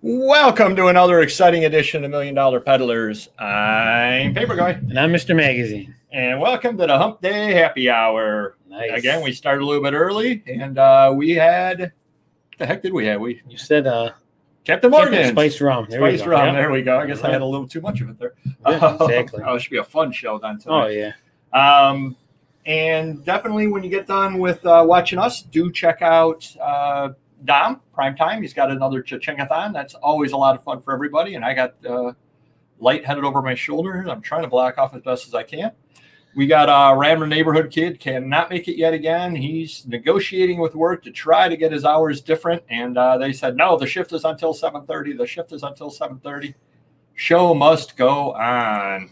Welcome to another exciting edition of $1 Million Peddlers. I'm Paper Guy. And I'm Mr. Magazine. And welcome to the Hump Day Happy Hour. Nice. Again, we started a little bit early, and we had, what the heck did we have? You said Captain Morgan. Spiced rum. Spiced rum. Yeah. There we go. I guess I had a little too much of it there. Yeah, exactly. Oh, it should be a fun show then tonight. Oh, yeah. And definitely when you get done with watching us, do check out Dom, Primetime. He's got another Cha-Ching-a-thon. That's always a lot of fun for everybody. And I got light headed over my shoulder. I'm trying to block off as best as I can. We got a random neighborhood kid, cannot make it yet again. He's negotiating with work to try to get his hours different. And they said, no, the shift is until 7:30. The shift is until 7:30. Show must go on.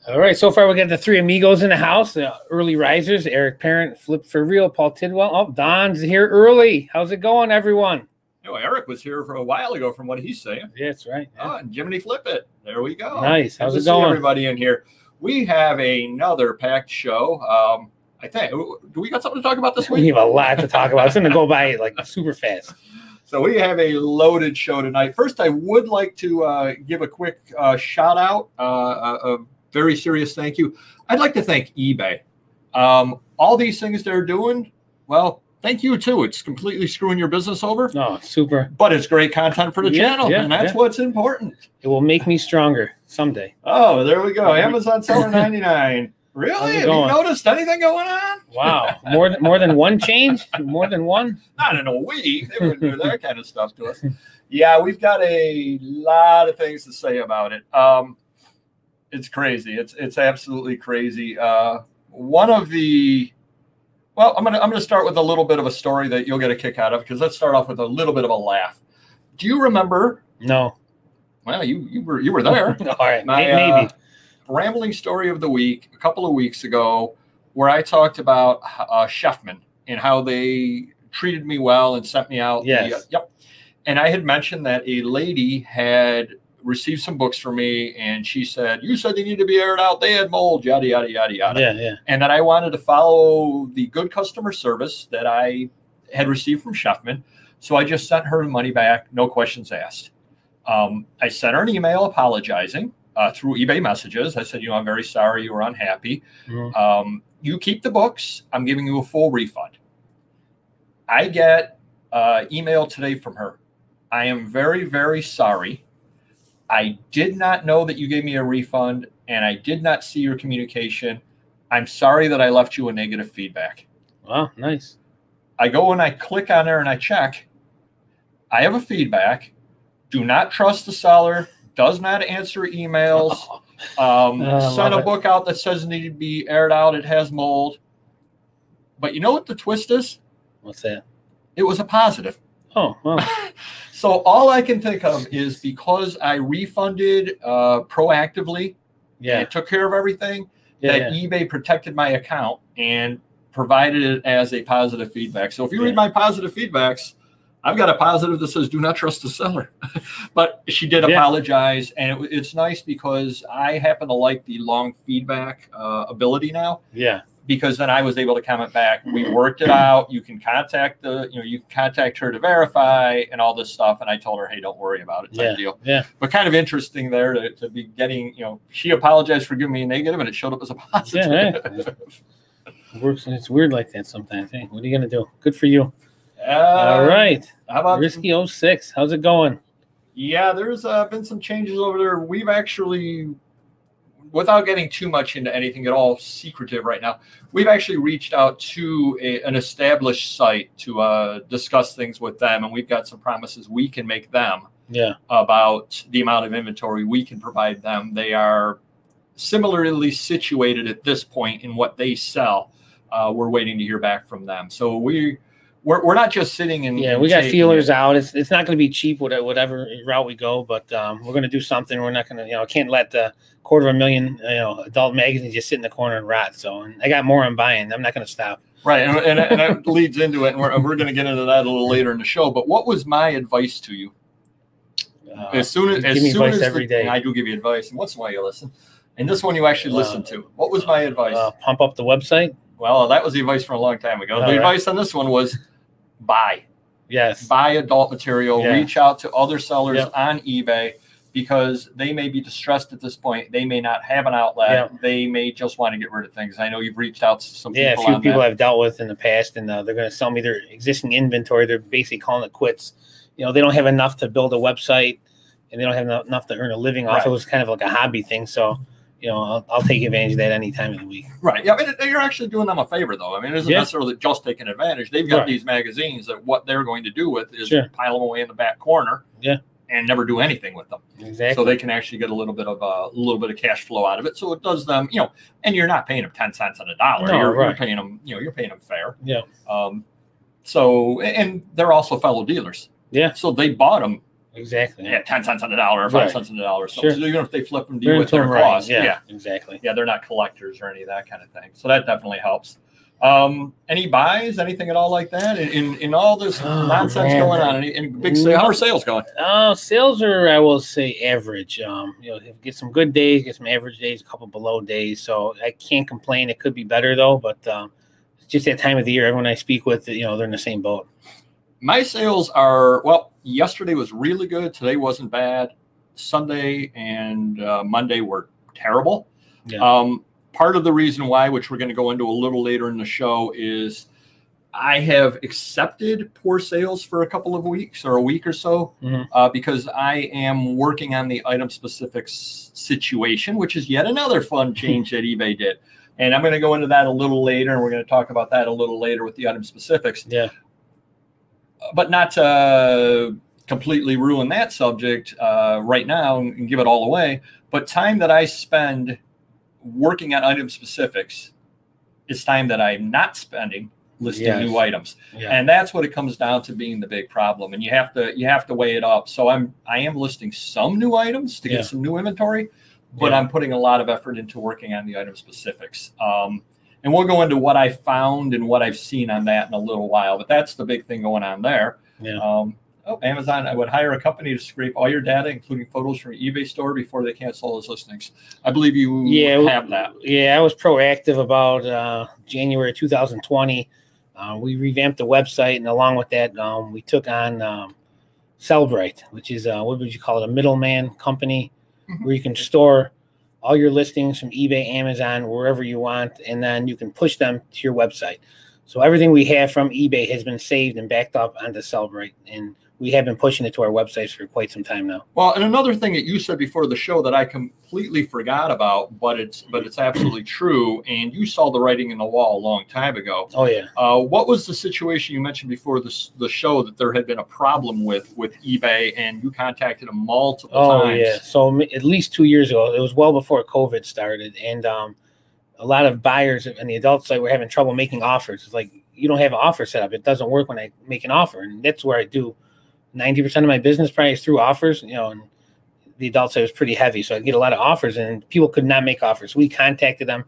All right, so far we got the three amigos in the house, the early risers, Eric Parent, Flip for Real, Paul Tidwell. Oh, Don's here early. How's it going, everyone? Oh, Eric was here for a while ago from what he's saying. Yeah, that's right. Yeah. Oh, and Jiminy Flip It. There we go. Nice. How's it going? going? Everybody in here. We have another packed show. I think. Do we got something to talk about this week? We have a lot to talk about. It's going to go by like super fast. So we have a loaded show tonight. First, I would like to give a quick shout out, a very serious thank you. I'd like to thank eBay. All these things they're doing, well, thank you too. It's completely screwing your business over. Oh, super. But it's great content for the channel, and that's what's important. It will make me stronger someday. Oh, there we go. Amazon Seller 99. Really? Have you noticed anything going on? Wow. More than one change? More than one? Not in a week. They wouldn't do that kind of stuff to us. Yeah, we've got a lot of things to say about it. It's crazy. It's absolutely crazy. One of the, well, I'm gonna start with a little bit of a story that you'll get a kick out of, because let's start off with a little bit of a laugh. Do you remember? No. Well, you were there. All right, maybe. Rambling story of the week a couple of weeks ago, where I talked about Chefman and how they treated me well and sent me out. Yes. Yep. And I had mentioned that a lady had received some books for me, and she said, you said they need to be aired out, they had mold, yada yada yada yada. Yeah. And that I wanted to follow the good customer service that I had received from Chefman, so I just sent her the money back, no questions asked. I sent her an email apologizing through eBay messages. I said, I'm very sorry you were unhappy. You keep the books, I'm giving you a full refund. I get email today from her. I am very, very sorry. I did not know that you gave me a refund, and I did not see your communication. I'm sorry that I left you a negative feedback. Wow, nice. I go and I click on there and I check. I have a feedback. Do not trust the seller. Does not answer emails. Sent a book out that says it needed to be aired out. It has mold. But you know what the twist is? What's that? It was a positive. Oh, wow. So all I can think of is because I refunded proactively, and took care of everything, eBay protected my account and provided it as a positive feedback. So if you read my positive feedbacks, I've got a positive that says do not trust the seller. But she did apologize, and it's nice because I happen to like the long feedback ability now. Yeah. Because then I was able to comment back. We worked it out. You can contact you can contact her to verify and all this stuff. And I told her, hey, don't worry about it. Type deal. Yeah. But kind of interesting there to be getting, she apologized for giving me a negative, and it showed up as a positive. Yeah. It works. It's weird like that sometimes. Hey, what are you gonna do? Good for you. All right. How about Risky 06? How's it going? Yeah, there's been some changes over there. We've actually, without getting too much into anything at all secretive right now, we've actually reached out to an established site to discuss things with them, and we've got some promises we can make them about the amount of inventory we can provide them. They are similarly situated at this point in what they sell. We're waiting to hear back from them. So we're not just sitting and we got feelers out. It's not going to be cheap whatever route we go, but we're going to do something. We're not going to can't let the $250,000 adult magazines just sit in the corner and rot. So I got more I'm buying. I'm not going to stop. Right, and that leads into it, and we're going to get into that a little later in the show. But what was my advice to you? As soon as every day, I do give you advice, and once in a while you listen. And this one you actually listen to. What was my advice? Pump up the website. Well, that was the advice from a long time ago. The advice on this one was buy. Yes. Buy adult material. Yeah. Reach out to other sellers on eBay, because they may be distressed at this point. They may not have an outlet. Yep. They may just want to get rid of things. I know you've reached out to some people. Yeah, a few people I've dealt with in the past, and they're going to sell me their existing inventory. They're basically calling it quits. You know, they don't have enough to build a website, and they don't have enough to earn a living off. It was kind of like a hobby thing. So, you know, I'll take advantage of that any time of the week. Right. Yeah. I mean, you're actually doing them a favor, though. I mean, it isn't necessarily just taking advantage. They've got these magazines that what they're going to do with is pile them away in the back corner. Yeah. And never do anything with them. Exactly. So they can actually get a little bit of cash flow out of it. So it does them, you know, and you're not paying them 10 cents on a dollar. No, you're paying them, you know, you're paying them fair. Yeah. So, and they're also fellow dealers. Yeah. So they bought them. Exactly. Yeah. 10 cents on the dollar or 5 cents on the dollar. So even if they flip them to you at with their cost. Yeah. Exactly. Yeah. They're not collectors or any of that kind of thing. So that definitely helps. Any buys, anything at all like that in all this nonsense going on? Any big sales? How are sales going? Sales are, I will say, average. You know, get some good days, get some average days, a couple below days. So I can't complain. It could be better though, but it's just that time of the year. Everyone I speak with, you know, they're in the same boat. My sales are, well, yesterday was really good. Today wasn't bad. Sunday and Monday were terrible. Yeah. Part of the reason why, which we're going to go into a little later in the show, is I have accepted poor sales for a couple of weeks or a week or so because I am working on the item specifics situation, which is yet another fun change that eBay did. And I'm going to go into that a little later, and we're going to talk about that a little later with the item specifics. Yeah. But not to completely ruin that subject right now and give it all away, but time that I spend working on item specifics is time that I'm not spending listing new items. And that's what it comes down to being the big problem. And you have to weigh it up. So I am listing some new items to get some new inventory, but I'm putting a lot of effort into working on the item specifics. And we'll go into what I found and what I've seen on that in a little while, but that's the big thing going on there. Amazon, I would hire a company to scrape all your data, including photos from your eBay store, before they cancel those listings. I believe you have that. Yeah, I was proactive about January 2020. We revamped the website, and along with that, we took on Sellbrite, which is, what would you call it, a middleman company where you can store all your listings from eBay, Amazon, wherever you want, and then you can push them to your website. So everything we have from eBay has been saved and backed up onto Sellbrite, and we have been pushing it to our websites for quite some time now. Well, and another thing that you said before the show that I completely forgot about, but it's absolutely true, and you saw the writing in the wall a long time ago. Oh yeah. What was the situation you mentioned before the show that there had been a problem with eBay, and you contacted them multiple times? Oh yeah. So at least 2 years ago, it was well before COVID started, and a lot of buyers on the adult side were having trouble making offers. It's like, you don't have an offer set up. It doesn't work when I make an offer, and that's where I do 90% of my business probably is through offers, you know, and the adult side was pretty heavy. So I'd get a lot of offers, and people could not make offers. We contacted them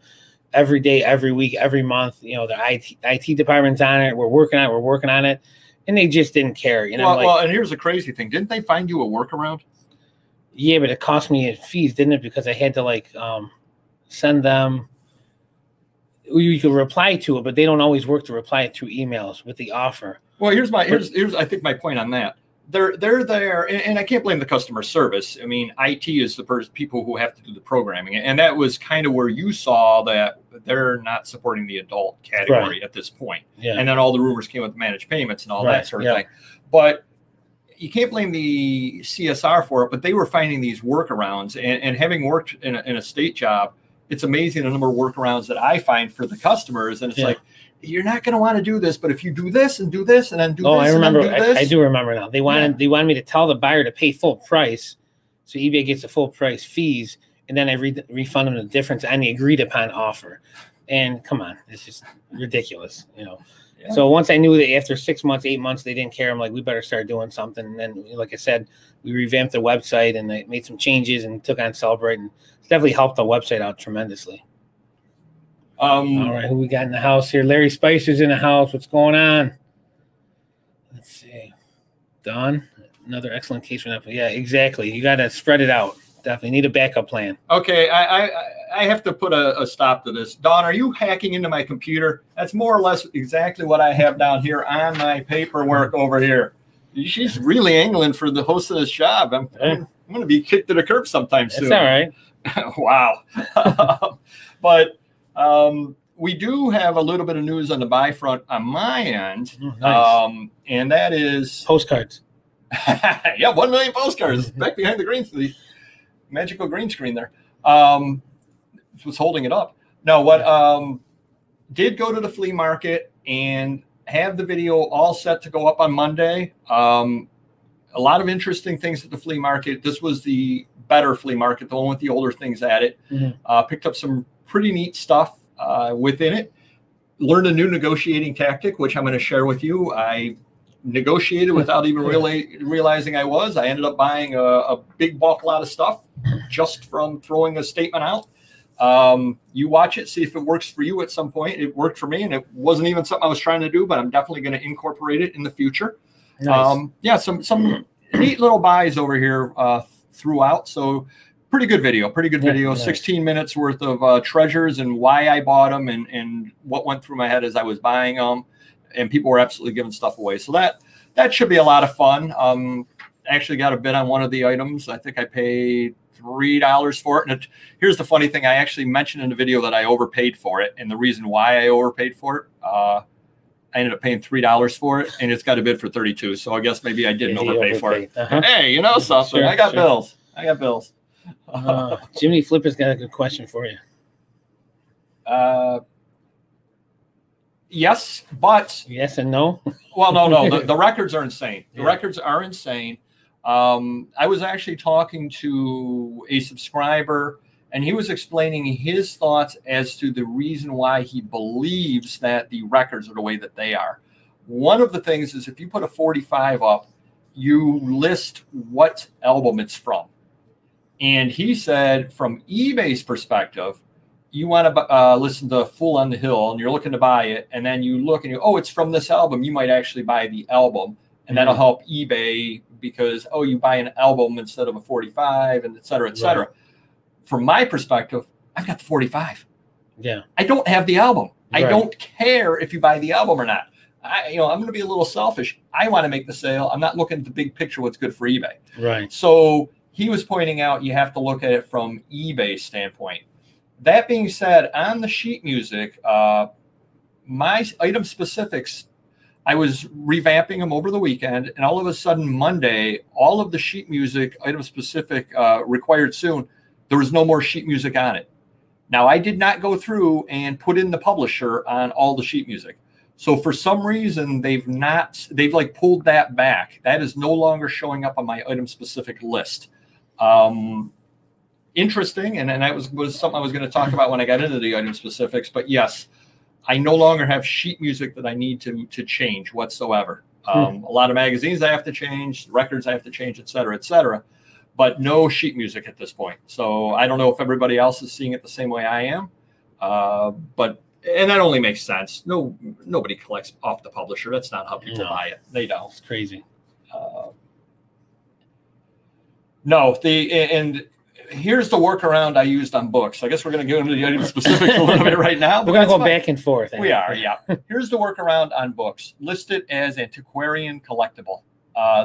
every day, every week, every month. You know, the IT department's on it. We're working on it. And they just didn't care. You know, well, and here's the crazy thing. Didn't they find you a workaround? Yeah, but it cost me fees, didn't it? Because I had to send them. You could reply to it, but they don't always work to reply through emails with the offer. Well, here's I think my point on that. They're there, and I can't blame the customer service. I mean, IT is the people who have to do the programming, and that was kind of where you saw that they're not supporting the adult category at this point. Yeah. And then all the rumors came with managed payments and all that sort of thing. But you can't blame the CSR for it. But they were finding these workarounds, and having worked in a state job, it's amazing the number of workarounds that I find for the customers, and it's like, you're not going to want to do this, but if you do this and do this and then do this, I remember. And then do this. I do remember now. They wanted me to tell the buyer to pay full price, so eBay gets the full price fees, and then I refund them the difference on the agreed upon offer. And come on, it's just ridiculous, you know. Yeah. So once I knew that after 6 months, 8 months, they didn't care, I'm like, we better start doing something. And then, like I said, we revamped the website, and they made some changes and took on Sellbrite, and it's definitely helped the website out tremendously. All right, who we got in the house here? Larry Spicer's in the house. What's going on? Let's see. Don, another excellent case for that. Yeah, exactly. You got to spread it out. Definitely need a backup plan. Okay, I I have to put a stop to this. Dawn, are you hacking into my computer? That's more or less exactly what I have down here on my paperwork over here. She's really angling for the host of this job. I'm going to be kicked to the curb sometime soon. That's all right. Wow. But we do have a little bit of news on the buy front on my end. Nice. And that is postcards. Yeah, 1 million postcards back behind the magical green screen there. Was holding it up. No, what did go to the flea market and have the video all set to go up on Monday. A lot of interesting things at the flea market. This was the better flea market, the one with the older things at it. Picked up some pretty neat stuff within it. Learned a new negotiating tactic, which I'm going to share with you. I negotiated without even really realizing I was. I ended up buying a big bulk lot of stuff just from throwing a statement out. You watch it, see if it works for you at some point. It worked for me, and it wasn't even something I was trying to do, but I'm definitely going to incorporate it in the future. Nice. Yeah, some neat little buys over here throughout. So pretty good video, Nice. 16 minutes worth of treasures and why I bought them and what went through my head as I was buying them. And people were absolutely giving stuff away. So that should be a lot of fun. Actually got a bid on one of the items. I think I paid $3 for it. And here's the funny thing. I actually mentioned in the video that I overpaid for it. And the reason why I overpaid for it, I ended up paying $3 for it, and it's got a bid for $32. So I guess maybe I didn't overpay for it. Hey, you know something. Sure, I got bills. I got bills. Jimmy Flipper's got a good question for you. Yes, but yes and no. Well, no. The records are insane. The records are insane. I was actually talking to a subscriber, and he was explaining his thoughts as to the reason why he believes that the records are the way that they are. One of the things is if you put a 45 up, you list what album it's from. And he said from eBay's perspective, you want to listen to Fool on the Hill, and you're looking to buy it, and then you look and you, oh, it's from this album. You might actually buy the album, and that'll help eBay because, oh, you buy an album instead of a 45, and et cetera, et cetera. Right. From my perspective, I've got the 45. Yeah. I don't have the album. Right. I don't care if you buy the album or not. I'm going to be a little selfish. I want to make the sale. I'm not looking at the big picture, what's good for eBay. Right. So he was pointing out you have to look at it from eBay's standpoint. That being said, on the sheet music, my item specifics, I was revamping them over the weekend, and all of a sudden Monday, all of the sheet music item specific required soon, there was no more sheet music on it. Now, I did not go through and put in the publisher on all the sheet music. So for some reason, they've like pulled that back. That is no longer showing up on my item specific list. Interesting. And that was something I was going to talk about when I got into the item specifics. But yes, I no longer have sheet music that I need to change whatsoever. A lot of magazines I have to change, records I have to change, et cetera, but no sheet music at this point. So I don't know if everybody else is seeing it the same way I am. And that only makes sense. Nobody collects off the publisher. That's not how people buy it. They don't. It's crazy. And here's the workaround I used on books. I guess we're going to go into the item specifics a little bit right now. We're going to go back and forth. We are, yeah. Here's the workaround on books. List it as antiquarian collectible.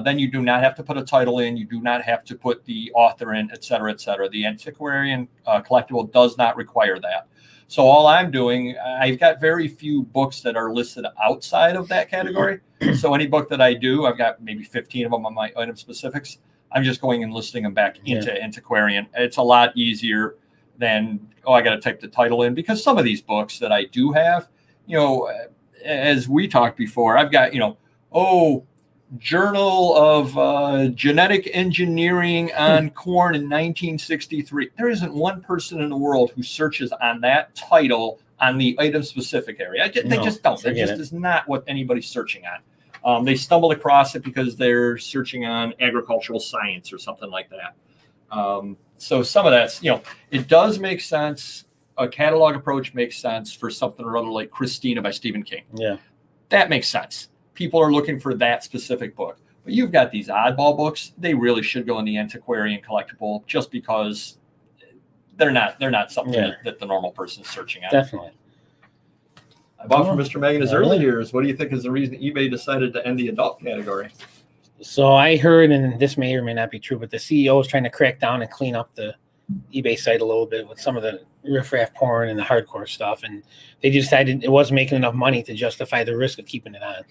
Then you do not have to put a title in. You do not have to put the author in, et cetera, et cetera. The antiquarian collectible does not require that. So all I'm doing, I've got very few books that are listed outside of that category. So any book that I do, I've got maybe 15 of them on my item specifics. I'm just going and listing them back into antiquarian. It's a lot easier than, I got to type the title in, because some of these books that I do have, as we talked before, I've got, Journal of Genetic Engineering on Corn in 1963. There isn't one person in the world who searches on that title on the item specific area. They just don't. That just is not what anybody's searching on. They stumbled across it because they're searching on agricultural science or something like that. So some of that's, it does make sense. A catalog approach makes sense for something or other like Christina by Stephen King. Yeah, that makes sense. People are looking for that specific book. But you've got these oddball books. They really should go in the antiquarian collectible just because they're not something that the normal person's searching at. Definitely. I bought from Mr. Meg in his early years. What do you think is the reason eBay decided to end the adult category? So I heard, and this may or may not be true, but the CEO is trying to crack down and clean up the eBay site a little bit with some of the riffraff porn and the hardcore stuff, and they decided it wasn't making enough money to justify the risk of keeping it on.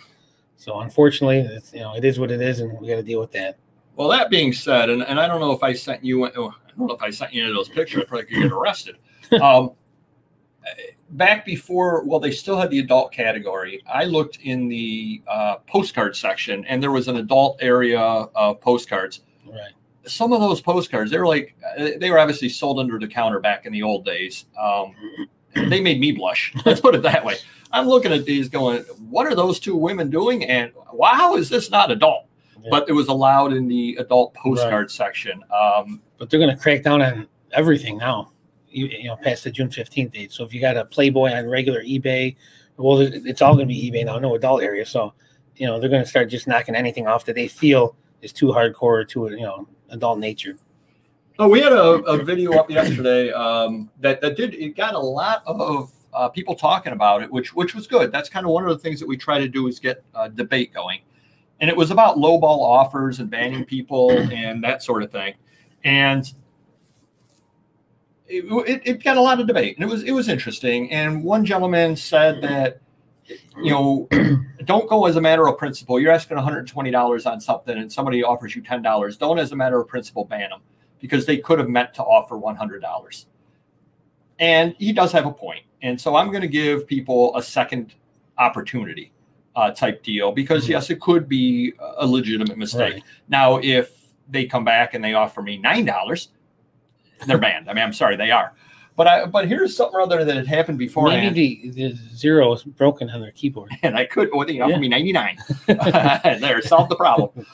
So unfortunately, it's, it is what it is, and we got to deal with that. Well, that being said, and I don't know if I sent you, I don't know if I sent you any of those pictures. I probably could get arrested. Back before, well, they still had the adult category. I looked in the postcard section, and there was an adult area of postcards. Right. Some of those postcards, they were obviously sold under the counter back in the old days. They made me blush. Let's put it that way. I'm looking at these going, what are those two women doing? And wow, is this not adult? Yeah. But it was allowed in the adult postcard section. But they're going to crack down on everything now. Past the June 15th date. So if you got a Playboy on regular eBay, well, it's all going to be eBay now, no adult area. So, they're going to start just knocking anything off that they feel is too hardcore or too, adult nature. Oh, we had a video up yesterday it got a lot of people talking about it, which was good. That's kind of one of the things that we try to do is get a debate going. And it was about lowball offers and banning people and that sort of thing. And it got a lot of debate, and it was interesting. And one gentleman said that, don't go as a matter of principle. You're asking $120 on something, and somebody offers you $10. Don't, as a matter of principle, ban them, because they could have meant to offer $100. And he does have a point. And so I'm going to give people a second opportunity type deal, because yes, it could be a legitimate mistake. Right. Now, if they come back and they offer me $9, they're banned. I mean, I'm sorry, they are. But here's something or other that had happened before. Maybe the zero is broken on their keyboard. And I could, they offer me 99. There, solved the problem.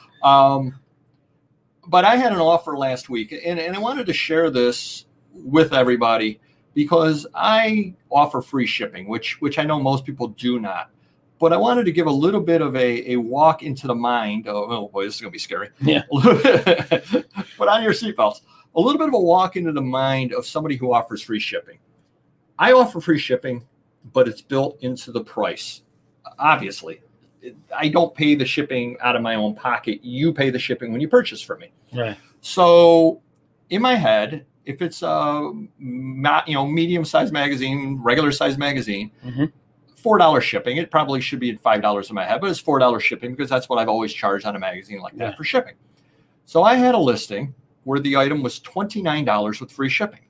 But I had an offer last week, and I wanted to share this with everybody because I offer free shipping, which I know most people do not. But I wanted to give a little bit of a walk into the mind. Oh boy, this is going to be scary. Yeah. Put on your seatbelts. A little bit of a walk into the mind of somebody who offers free shipping. I offer free shipping, but it's built into the price. Obviously, I don't pay the shipping out of my own pocket. You pay the shipping when you purchase from me. Right. So in my head, if it's a medium-sized magazine, regular-sized magazine, $4 shipping, it probably should be at $5 in my head, but it's $4 shipping because that's what I've always charged on a magazine like that for shipping. So I had a listing where the item was $29 with free shipping.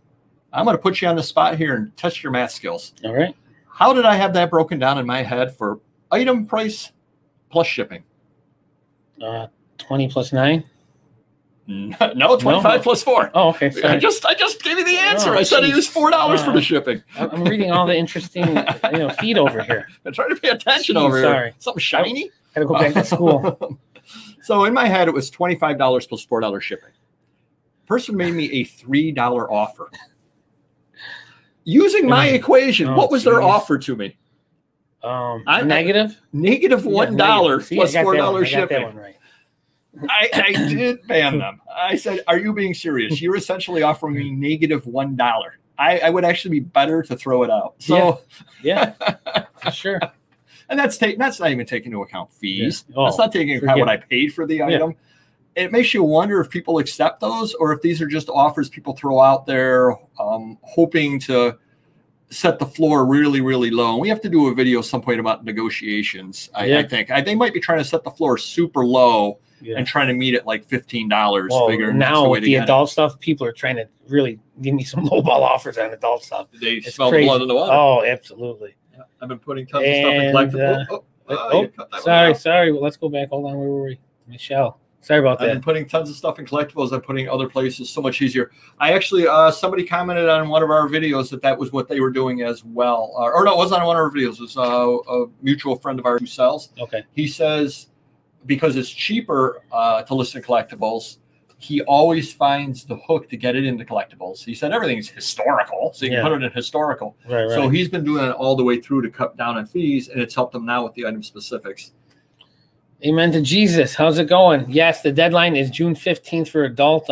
I'm going to put you on the spot here and test your math skills. All right. How did I have that broken down in my head for item price plus shipping? 20 plus 9? No, 25 plus 4. Oh, okay. Sorry. I just gave you the answer. I said I used $4 for the shipping. I'm reading all the interesting feed over here. I'm trying to pay attention over here. Sorry. Something shiny? Got to go back to school. So in my head, it was $25 plus $4 shipping. Person made me a $3 offer. Using my equation, what was their offer to me? Negative? Negative $1 plus $4 shipping. I got that one right. I did ban them. I said, are you being serious? You're essentially offering me negative $1. I would actually be better to throw it out. So yeah, for sure. And that's not even taking into account fees. That's not taking into account what I paid for the item. It makes you wonder if people accept those or if these are just offers people throw out there hoping to set the floor really, really low. And we have to do a video at some point about negotiations, I think. They might be trying to set the floor super low and trying to meet it like $15. Well, now with the adult stuff, people are trying to really give me some lowball offers on adult stuff. They smell the blood in the water. Oh, absolutely. Yeah. I've been putting tons of stuff in collectibles. Sorry. Well, let's go back. Hold on. Where were we? Michelle. Sorry about that. I've been putting tons of stuff in collectibles. I'm putting other places. So much easier. I actually, somebody commented on one of our videos that was what they were doing as well. Or no, it wasn't on one of our videos. It was a mutual friend of ours who sells. Okay. He says, because it's cheaper to list in collectibles, he always finds the hook to get it into collectibles. He said everything's historical, so you can put it in historical. Right. So he's been doing it all the way through to cut down on fees, and it's helped him now with the item specifics. Amen to Jesus. How's it going? Yes, the deadline is June 15th for adult.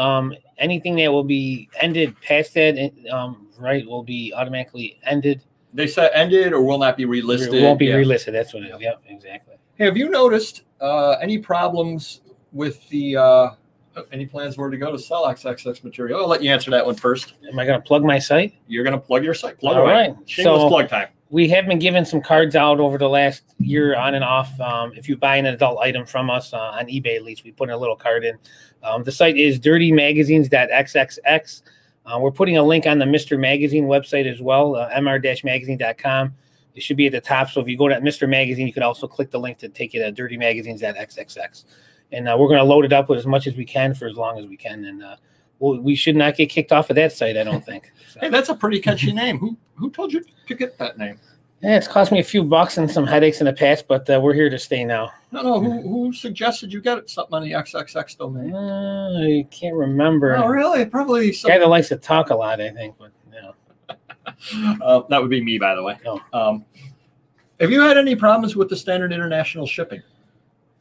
Anything that will be ended past that, right, will be automatically ended. They said ended or will not be relisted. It won't be relisted. That's what it is. Yep, exactly. Hey, have you noticed any problems with the any plans where to go to sell XXX material? I'll let you answer that one first. Am I going to plug my site? You're going to plug your site. Plug All away. right. Shameless plug time. We have been giving some cards out over the last year on and off. If you buy an adult item from us on eBay, at least, we put a little card in. The site is dirtymagazines.xxx. We're putting a link on the Mr. Magazine website as well, mr-magazine.com. It should be at the top. So if you go to Mr. Magazine, you can also click the link to take you to dirtymagazines.xxx. And we're going to load it up with as much as we can for as long as we can. And we should not get kicked off of that site, I don't think. So. Hey, that's a pretty catchy name. Who told you to get that name? Yeah, it's cost me a few bucks and some headaches in the past, but we're here to stay now. No. Who suggested you get something on the XXX domain? I can't remember. Oh, really? Probably some guy that likes to talk a lot, I think. But that would be me, by the way. Oh. Have you had any problems with the standard international shipping?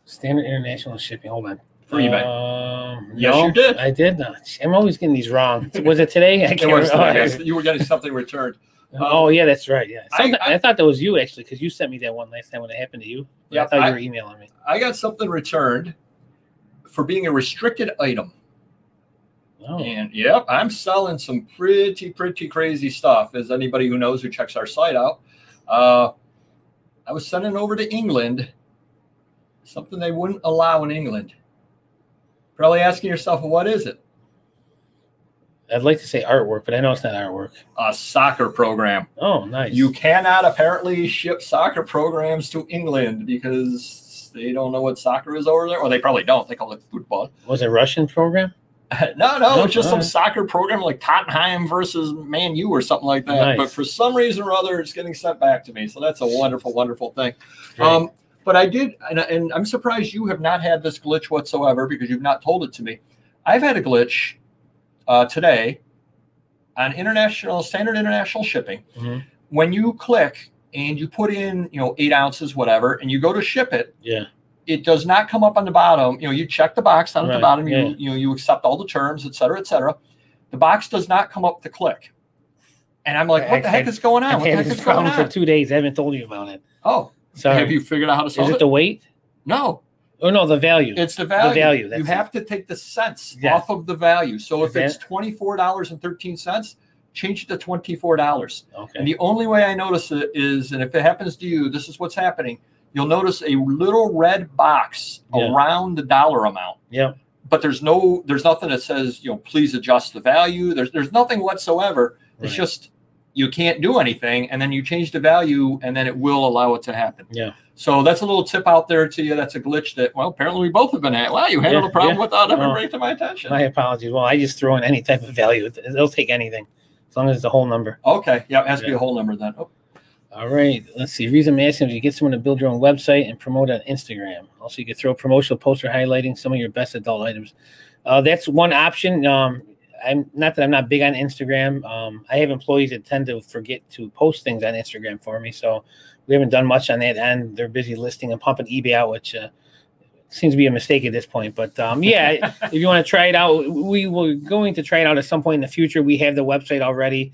Standard international shipping. Hold on. For eBay. Yes, no, you did. I did not. I'm always getting these wrong. Was it today? I can't remember. You were getting something returned. Oh, yeah, that's right. Yeah, I thought that was you, actually, because you sent me that one last time when it happened to you. Yeah, I thought you were emailing me. I got something returned for being a restricted item. Oh. And, yep, I'm selling some pretty crazy stuff, as anybody who knows who checks our site out. I was sending over to England something they wouldn't allow in England. Probably asking yourself, well, what is it? I'd like to say artwork, but I know it's not artwork. A soccer program. Oh, nice. You cannot apparently ship soccer programs to England because they don't know what soccer is over there. Well, they probably don't. They call it football. Was it a Russian program? No, it's just some soccer program like Tottenham versus Man U or something like that. Nice. But for some reason or other, it's getting sent back to me. So that's a wonderful, wonderful thing. But I did, and I'm surprised you have not had this glitch whatsoever because you've not told it to me. I've had a glitch today on standard international shipping. Mm-hmm. When you click and you put in, 8 ounces, whatever, and you go to ship it, it does not come up on the bottom. You check the box down at the bottom. You accept all the terms, et cetera, et cetera. The box does not come up to click. And I'm like, what the heck is going on? What the heck is going on? For 2 days. I haven't told you about it. Oh, sorry. Have you figured out how to solve it? Is it the weight? No. Oh, no, the value. It's the value. The value. You have to take the cents off of the value. So if it's $24.13, change it to $24. Okay. And the only way I notice it is, and if it happens to you, this is what's happening. You'll notice a little red box around the dollar amount. Yeah. But there's nothing that says, please adjust the value. There's nothing whatsoever. Right. It's just you can't do anything, and then you change the value, and then it will allow it to happen. Yeah. So that's a little tip out there to you. That's a glitch that, apparently we both have been at. Well, you handled a problem without ever bringing to my attention. My apologies. Well, I just throw in any type of value. They'll take anything as long as it's a whole number. Okay. Yeah, it has to be a whole number then. Oh. All right. Let's see. Reason I'm asking is you get someone to build your own website and promote on Instagram. Also, you could throw a promotional poster highlighting some of your best adult items. That's one option. I'm not big on Instagram. I have employees that tend to forget to post things on Instagram for me, so we haven't done much on that end. They're busy listing and pumping eBay out, which seems to be a mistake at this point. But if you want to try it out, we were going to try it out at some point in the future. We have the website already.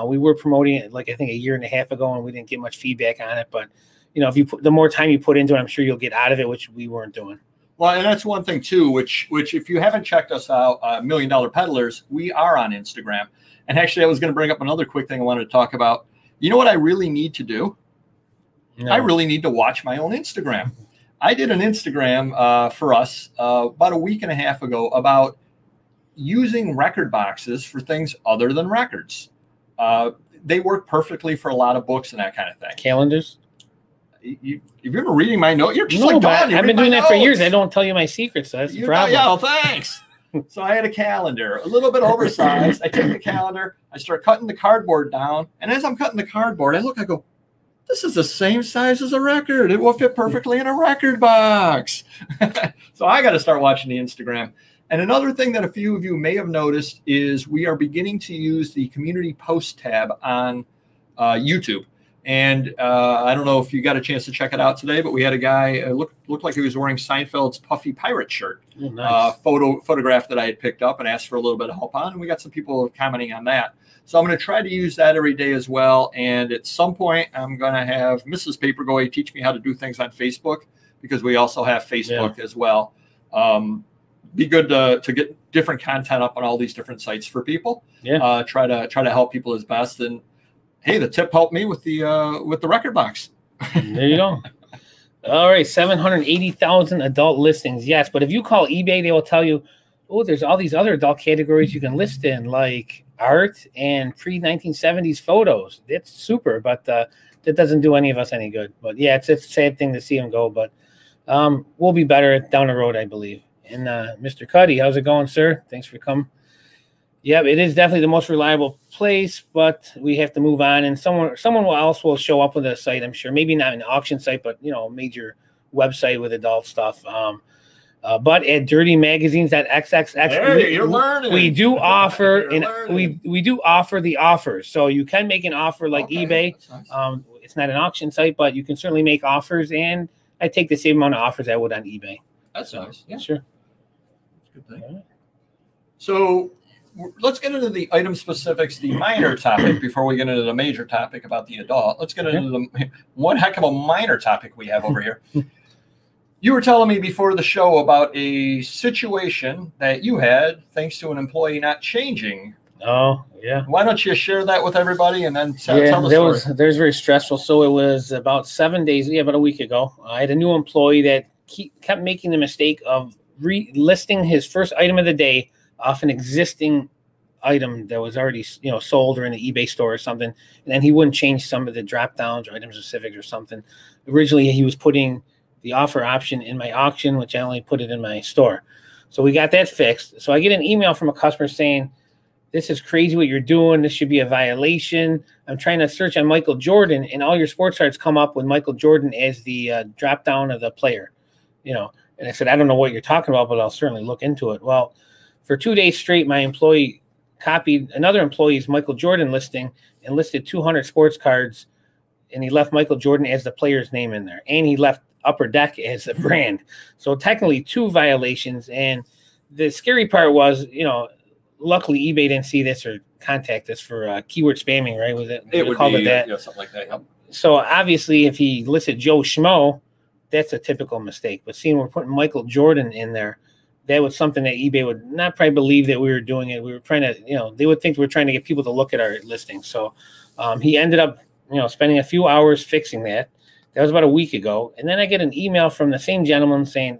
We were promoting it I think a year and a half ago, and we didn't get much feedback on it. But if the more time you put into it, I'm sure you'll get out of it, which we weren't doing. Well, and that's one thing too, which if you haven't checked us out, $1 Million Peddlers, we are on Instagram. And actually, I was going to bring up another quick thing I wanted to talk about. You know what I really need to do? No. I really need to watch my own Instagram. I did an Instagram for us about a week and a half ago about using record boxes for things other than records. They work perfectly for a lot of books and that kind of thing. Calendars? If you're ever reading my note, you're just like Don. I've been doing that for years. I don't tell you my secrets. So that's the problem. Yeah, well, thanks. So I had a calendar, a little bit oversized. I take the calendar, I start cutting the cardboard down. And as I'm cutting the cardboard, I go, this is the same size as a record. It will fit perfectly in a record box. So I got to start watching the Instagram. And another thing that a few of you may have noticed is we are beginning to use the community post tab on YouTube. And I don't know if you got a chance to check it out today, but we had a guy looked like he was wearing Seinfeld's puffy pirate shirt. Oh, nice. Photograph that I had picked up and asked for a little bit of help on, and we got some people commenting on that. So I'm going to try to use that every day as well. And at some point, I'm going to have Mrs. Papergoy teach me how to do things on Facebook, because we also have Facebook as well. Be good to get different content up on all these different sites for people. Yeah. Try to help people as best. And hey, the tip helped me with the record box. There you go. All right, 780,000 adult listings. Yes, but if you call eBay, they will tell you, oh, there's all these other adult categories you can list in, like art and pre-1970s photos. That's super, but that doesn't do any of us any good. But yeah, it's a sad thing to see them go, but we'll be better down the road, I believe. And Mr. Cuddy, how's it going, sir? Thanks for coming. Yeah, it is definitely the most reliable place, but we have to move on. And someone else will show up with a site, I'm sure. Maybe not an auction site, but a major website with adult stuff. But at dirtymagazines.xxx, we do offer we do offer the offers. So you can make an offer like eBay. Nice. It's not an auction site, but you can certainly make offers, and I take the same amount of offers I would on eBay. That's nice. Yeah, sure. That's a good thing. Right. So let's get into the item specifics, the minor topic, before we get into the major topic about the adult. Let's get into the one heck of a minor topic we have over here. You were telling me before the show about a situation that you had thanks to an employee not changing. Oh, yeah. Why don't you share that with everybody and then tell the story? That was very stressful. So it was about 7 days, about a week ago. I had a new employee that kept making the mistake of listing his first item of the day off an existing item that was already sold or in the eBay store or something, and then he wouldn't change some of the drop downs or item specifics or something. Originally, he was putting the offer option in my auction, which I only put it in my store. So we got that fixed. So I get an email from a customer saying, "This is crazy what you're doing. This should be a violation. I'm trying to search on Michael Jordan, and all your sports cards come up with Michael Jordan as the drop down of the player." And I said, "I don't know what you're talking about, but I'll certainly look into it." Well, for 2 days straight, my employee copied another employee's Michael Jordan listing and listed 200 sports cards, and he left Michael Jordan as the player's name in there, and he left Upper Deck as the brand. So technically 2 violations. And the scary part was, luckily eBay didn't see this or contact us for keyword spamming, right? Was it? It would be that? Yeah, something like that. Yep. So obviously, if he listed Joe Schmo, that's a typical mistake. But seeing we're putting Michael Jordan in there, that was something that eBay would not probably believe that we were doing it. We were trying to, they would think we were trying to get people to look at our listing. So he ended up, spending a few hours fixing that. That was about a week ago. And then I get an email from the same gentleman saying,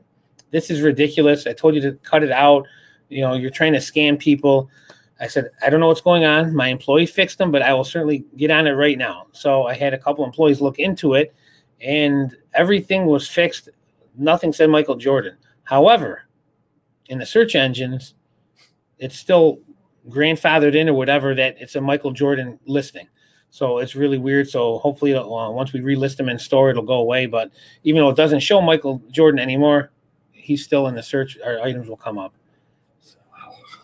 "This is ridiculous. I told you to cut it out. You're trying to scam people." I said, "I don't know what's going on. My employee fixed them, but I will certainly get on it right now." So I had a couple employees look into it, and everything was fixed. Nothing said Michael Jordan. However, in the search engines, it's still grandfathered in or whatever that it's a Michael Jordan listing. So it's really weird. So hopefully once we relist them in store, it'll go away. But even though it doesn't show Michael Jordan anymore, he's still in the search. Our items will come up. So,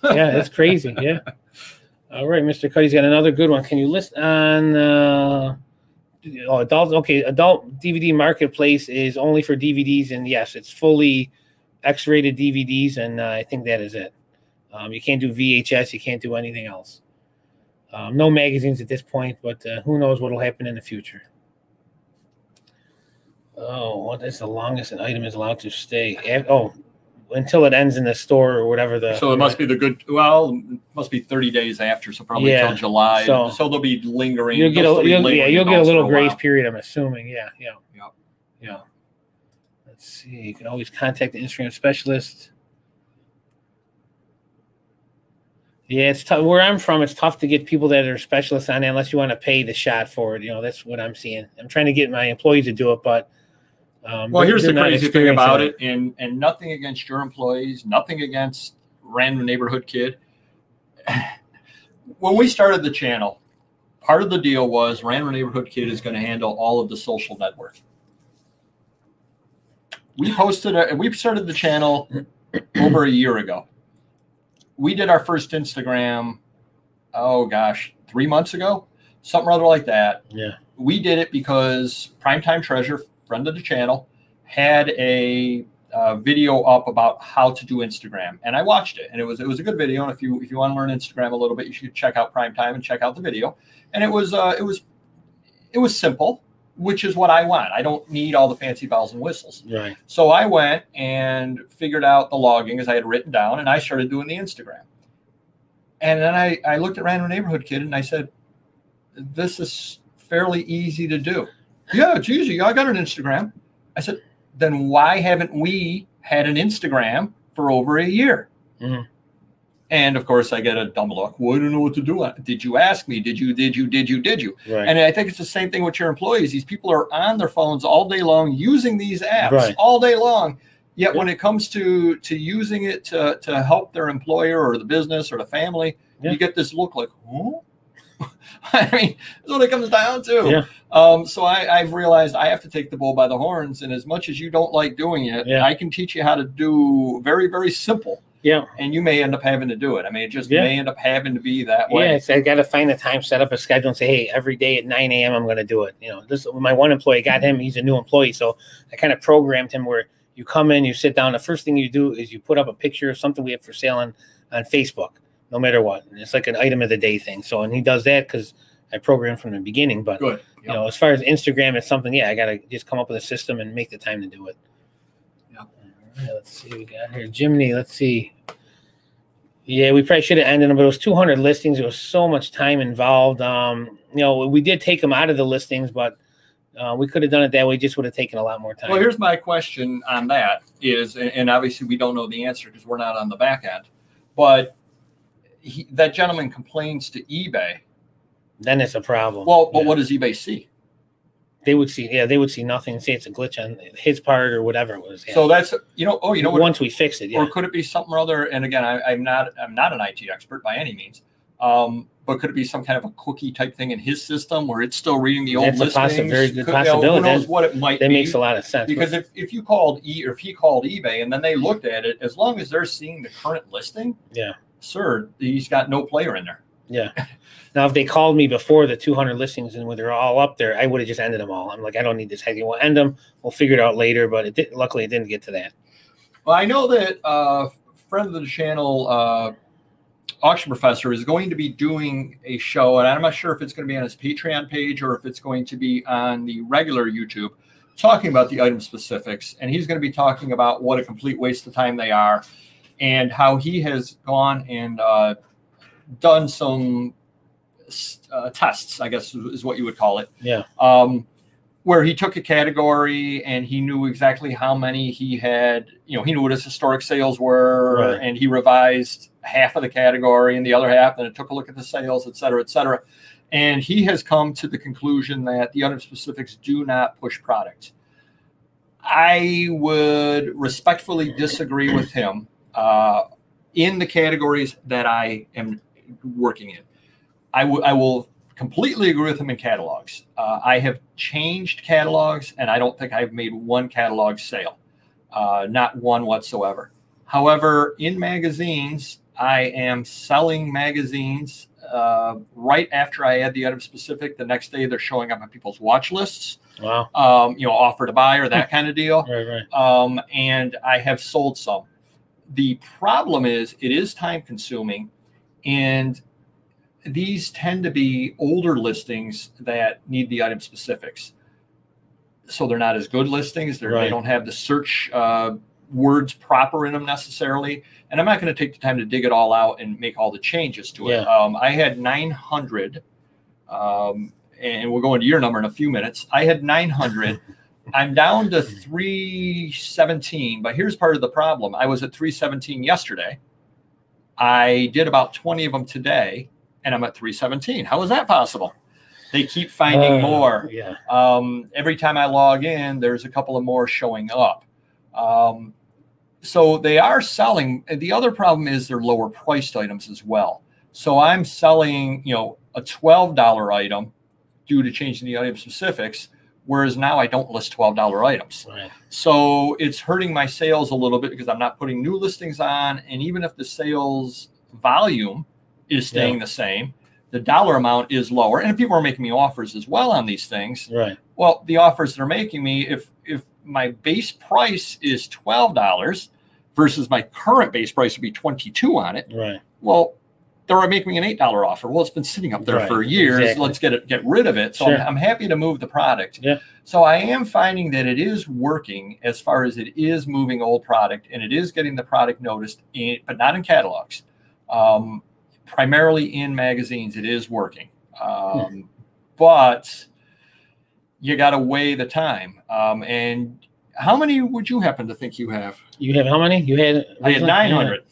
yeah, it's crazy. Yeah. All right, Mr. Cuddy's got another good one. Can you list on adults? Okay, adult DVD marketplace is only for DVDs, and yes, it's fully X-rated DVDs, and I think that is it. You can't do VHS. You can't do anything else. No magazines at this point, but who knows what will happen in the future. Oh, what is the longest an item is allowed to stay? Until it ends in the store or whatever. So it must be it must be 30 days after, so probably until July. So they'll be lingering. You'll get a little grace period, I'm assuming. Yeah. Let's see. You can always contact the Instagram specialist. Yeah, it's tough. Where I'm from, it's tough to get people that are specialists on it unless you want to pay the shot for it. That's what I'm seeing. I'm trying to get my employees to do it, but here's the crazy thing about it, and nothing against your employees, nothing against random neighborhood kid. When we started the channel, part of the deal was random neighborhood kid is going to handle all of the social network. We started the channel over a year ago. We did our first Instagram, 3 months ago, something rather like that. Yeah. we did it because Primetime Treasure, friend of the channel, had a video up about how to do Instagram, and I watched it, and it was a good video. And if you want to learn Instagram a little bit, you should check out Primetime and check out the video. And it was simple, which is what I want. I don't need all the fancy bells and whistles. Right. So I went and figured out the logging as I had written down, and I started doing the Instagram. And then I looked at Random Neighborhood Kid and I said, this is fairly easy to do. Yeah, it's easy. I got an Instagram. I said, then why haven't we had an Instagram for over a year? Mm-hmm. And of course I get a dumb look. Well, I don't know what to do. Did you ask me? Did you? Right. And I think it's the same thing with your employees. These people are on their phones all day long using these apps all day long. Yet when it comes to using it to help their employer or the business or the family, you get this look like, oh, I mean, that's what it comes down to. So I've realized I have to take the bull by the horns. And as much as you don't like doing it, I can teach you how to do very, very simple. Yeah. And you may end up having to do it. I mean, it just may end up having to be that way. Yeah, I got to find the time, set up a schedule and say, hey, every day at 9 a.m. I'm going to do it. You know, this my one employee, got him. He's a new employee. So I kind of programmed him where you come in, you sit down. The first thing you do is you put up a picture of something we have for sale on Facebook, no matter what. And it's like an item of the day thing. So, and he does that because I programmed from the beginning. But, you know, as far as Instagram, it's something, I got to just come up with a system and make the time to do it. All right, let's see what we got here. Jiminy, let's see. Yeah, we probably should have ended them, but it was 200 listings. There was so much time involved. You know, we did take them out of the listings, but we could have done it that way. Just would have taken a lot more time. Well, here's my question on that is, and obviously we don't know the answer because we're not on the back end, but that gentleman complains to eBay. Then it's a problem. Well, but what does eBay see? They would see, they would see nothing, say it's a glitch on his part or whatever it was. So that's, what? Once we fixed it, Or could it be something or other? And again, I'm not an IT expert by any means. But could it be some kind of a cookie type thing in his system where it's still reading the old listings? That's a very good possibility. Who knows what it might be? That makes a lot of sense. Because if you called if he called eBay and then they looked at it, as long as they're seeing the current listing, sir, he's got no player in there. Yeah. Now, if they called me before the 200 listings and when they're all up there, I would have just ended them all. I'm like, I don't need this heavy. We'll end them. We'll figure it out later. But luckily, it didn't get to that. Well, I know that friend of the channel, Auction Professor, is going to be doing a show, and I'm not sure if it's going to be on his Patreon page or if it's going to be on the regular YouTube, talking about the item specifics. And he's going to be talking about what a complete waste of time they are and how he has gone and done some tests, I guess is what you would call it. Yeah. Where he took a category and he knew exactly how many he had, he knew what his historic sales were, and he revised half of the category and the other half, and it took a look at the sales, et cetera, et cetera. And he has come to the conclusion that the item specifics do not push product. I would respectfully disagree with him in the categories that I am working in. I will completely agree with him in catalogs. I have changed catalogs, and I don't think I've made one catalog sale, not one whatsoever. However, in magazines, I am selling magazines right after I add the item specific. The next day, they're showing up on people's watch lists. Wow. Offer to buy or that kind of deal. Right. And I have sold some. The problem is it is time consuming, and these tend to be older listings that need the item specifics. So they're not as good listings. They don't have the search words proper in them necessarily. And I'm not going to take the time to dig it all out and make all the changes to it. I had 900, and we'll go into your number in a few minutes. I had 900. I'm down to 317, but here's part of the problem. I was at 317 yesterday. I did about 20 of them today, and I'm at 317. How is that possible? They keep finding more. Every time I log in, there's a couple of more showing up. So they are selling. The other problem is they're lower priced items as well. So I'm selling, a $12 item due to changing the item specifics, whereas now I don't list $12 items. So it's hurting my sales a little bit because I'm not putting new listings on. And even if the sales volume is staying the the dollar amount is lower, and people are making me offers as well on these things. Right. Well, the offers they're making me, if my base price is $12 versus my current base price would be 22 on it. Right. Well, they're making me an $8 offer. Well, it's been sitting up there for years. Exactly. Let's get rid of it. So I'm happy to move the product. Yeah. So I am finding that it is working as far as it is moving old product, and it is getting the product noticed, but not in catalogs. Primarily in magazines, it is working. But you got to weigh the time. And how many would you happen to think you have? You have how many? You had? I had 900.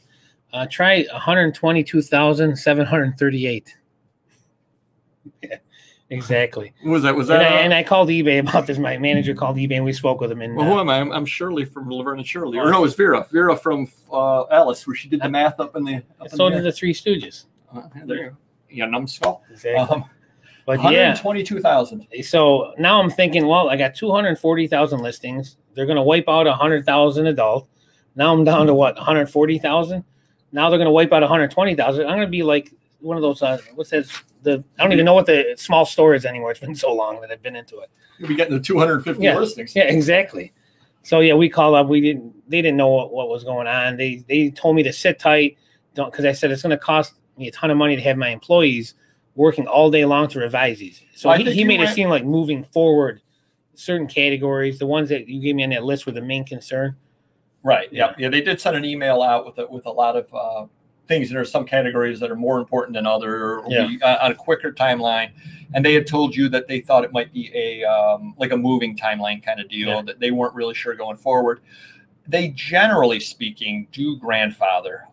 Try 122,738. Yeah, exactly. Was that? And I called eBay about this. My manager called eBay, and we spoke with him. And who am I? I'm Shirley from Laverne and Shirley. Or no, it's Vera. Vera from Alice, where she did the math up in the. So did the Three Stooges. There you go. You got a numbskull. Exactly. But 122,000. So now I'm thinking, well, I got 240,000 listings. They're going to wipe out 100,000 adult. Now I'm down to what, 140,000? Now they're going to wipe out 120,000. I'm going to be like one of those. What's that? I don't even know what the small store is anymore. It's been so long that I've been into it. You'll be getting the 250 listings. Yeah, exactly. So yeah, we called up. They didn't know what was going on. They told me to sit tight, because I said it's going to cost me a ton of money to have my employees working all day long to revise these. So he made it seem like moving forward certain categories, the ones that you gave me on that list, were the main concern. Right. Yeah. They did send an email out with a lot of things, and there's some categories that are more important than others, or on a quicker timeline. And they had told you that they thought it might be a like a moving timeline kind of deal, that they weren't really sure going forward. They, generally speaking, do grandfather.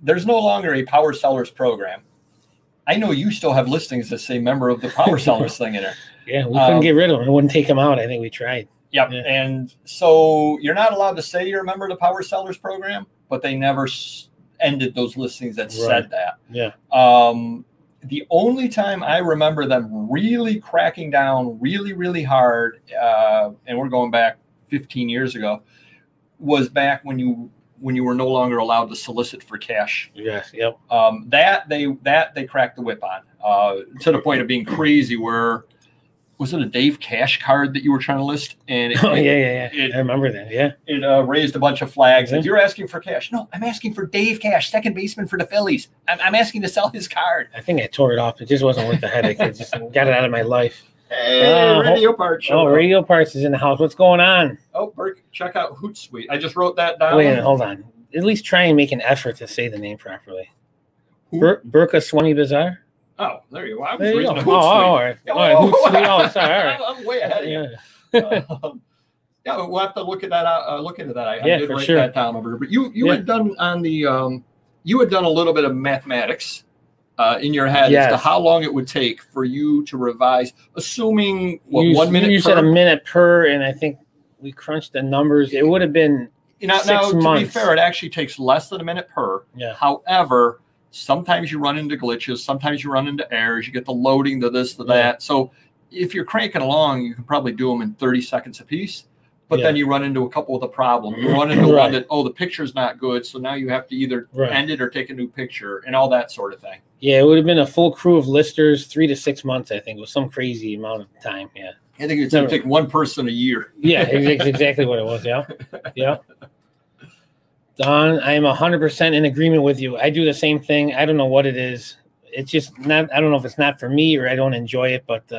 There's no longer a Power Sellers program. I know you still have listings that say member of the Power Sellers thing in there. Yeah, we couldn't get rid of them. We wouldn't take them out. I think we tried. Yep. Yeah. And so you're not allowed to say you're a member of the Power Sellers program, but they never ended those listings that said that. Yeah. The only time I remember them really cracking down really, really hard, and we're going back 15 years ago, was back when you were no longer allowed to solicit for cash. Yes. Yep. That they cracked the whip on, to the point of being crazy. Where was it a Dave Cash card that you were trying to list? And I remember that. Yeah. It raised a bunch of flags. And you're asking for cash. No, I'm asking for Dave Cash, second baseman for the Phillies. I'm asking to sell his card. I think I tore it off. It just wasn't worth the headache. I just got it out of my life. Hey, Radio Parts. Radio Parts is in the house. What's going on? Oh, Burke, check out Hootsuite. I just wrote that down. Wait a minute, hold on. At least try and make an effort to say the name properly. Burka Swami Bazaar? Oh, there you go. I was reading a Hootsuite. All right. Hootsuite. Oh, sorry. All right. I'm way ahead of you. Yeah, we'll have to look at that. Look into that. I did write that down over here. But you had done on the you had done a little bit of mathematics in your head as to how long it would take for you to revise, assuming 1 minute. You said a minute per, and I think we crunched the numbers. It would have been 6 months. To be fair, it actually takes less than a minute per. Yeah. However, sometimes you run into glitches. Sometimes you run into errors. You get the loading, to this, to that. So if you're cranking along, you can probably do them in 30 seconds a piece. But then you run into a couple with a problem. You run into one that, the picture's not good. So now you have to either end it or take a new picture and all that sort of thing. Yeah, it would have been a full crew of listers, 3 to 6 months, I think. It was some crazy amount of time. Yeah. I think it's going to take one person a year. Yeah, exactly what it was. Yeah. Yeah. Don, I am 100% in agreement with you. I do the same thing. I don't know what it is. It's just not, I don't know if it's not for me or I don't enjoy it, but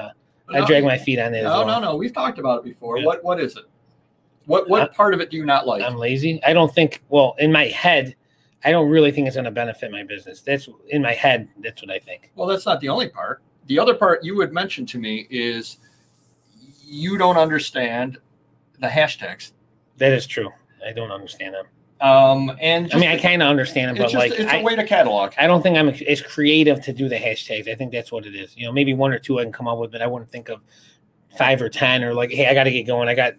I drag my feet on it as well. No. We've talked about it before. Yeah. What is it? What part of it do you not like? I'm lazy. I don't think, in my head, I don't really think it's going to benefit my business. That's in my head. That's what I think. Well, that's not the only part. The other part you had mentioned to me is you don't understand the hashtags. That is true. I don't understand them. And I kind of understand them, but it's a way to catalog. I don't think I'm as creative to do the hashtags. I think that's what it is. Maybe 1 or 2 I can come up with, but I wouldn't think of 5 or 10 or like, hey, I got to get going. I got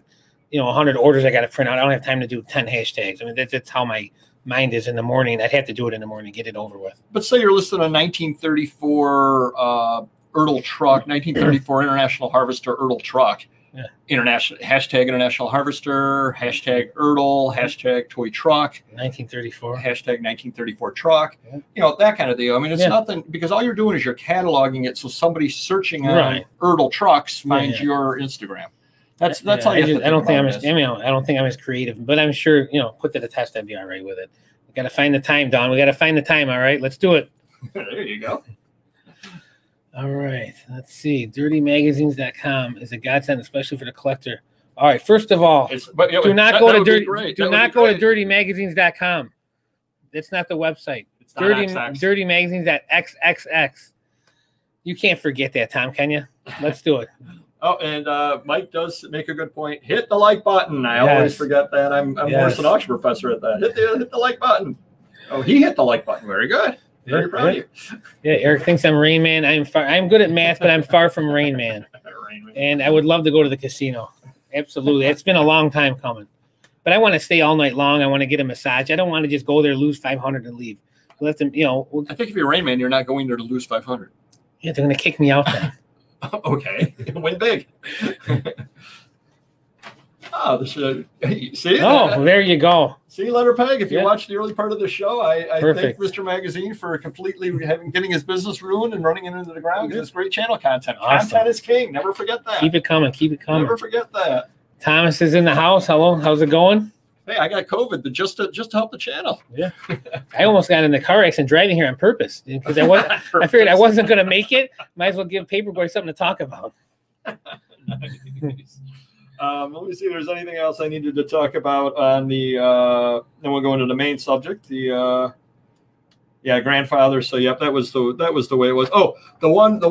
100 orders I got to print out. I don't have time to do 10 hashtags. I mean, that's how my mind is in the morning. I'd have to do it in the morning, get it over with. But say you're listed on 1934 Ertl truck, 1934 International Harvester Ertl truck. International Harvester, #Erdl, #Toy Truck, 1934, #1934 Truck, that kind of deal. I mean, it's nothing, because all you're doing is you're cataloging it, so somebody searching on Erdl trucks finds your Instagram. That's all you have to I don't think I'm as creative, but I'm sure, put to the test, I'd be all right with it. We got to find the time, Don. We got to find the time. All right, let's do it. There you go. All right, let's see. DirtyMagazines.com is a godsend, especially for the collector. All right, first of all, do not go to DirtyMagazines.com. That's not the website. It's not Dirty Magazines.xxx. You can't forget that, Tom, can you? Let's do it. Oh, and Mike does make a good point. Hit the like button. I always forget that. I'm worse than an auction professor at that. Hit the like button. Oh, he hit the like button. Very good. Very proud of you. Yeah, Eric thinks I'm Rain Man. I'm good at math, but I'm far from Rain Man. And I would love to go to the casino. Absolutely. It's been a long time coming. But I want to stay all night long. I want to get a massage. I don't want to just go there, lose 500 and leave. Let them, I think if you're Rain Man, you're not going there to lose 500. Yeah, they're going to kick me out then. Okay. Win big. Oh, see? Oh, there you go. See, Letter Peg, if you watched the early part of the show, I thank Mr. Magazine for completely getting his business ruined and running it into the ground, because it's great channel content. Awesome. Content is king. Never forget that. Keep it coming. Keep it coming. Never forget that. Thomas is in the house. Hello. How's it going? Hey, I got COVID just to help the channel. Yeah. I almost got in the car accident driving here on purpose, because I figured I wasn't going to make it. Might as well give Paperboy something to talk about. Nice. Let me see if there's anything else I needed to talk about on the then we'll go into the main subject, the grandfather. So that was the way it was. Oh, the one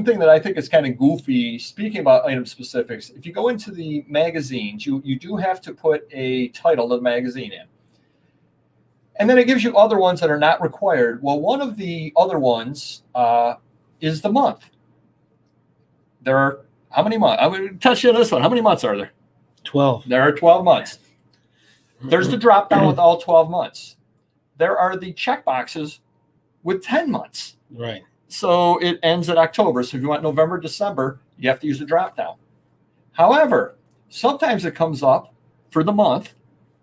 thing that I think is kind of goofy, speaking about item specifics, if you go into the magazines, you do have to put a title of the magazine in. And then it gives you other ones that are not required. Well, one of the other ones is the month. There are how many months? I'm going to touch you on this one. How many months are there? 12. There are 12 months. There's the drop down with all 12 months. There are the check boxes with 10 months. Right. So it ends at October. So if you want November, December, you have to use the drop down. However, sometimes it comes up for the month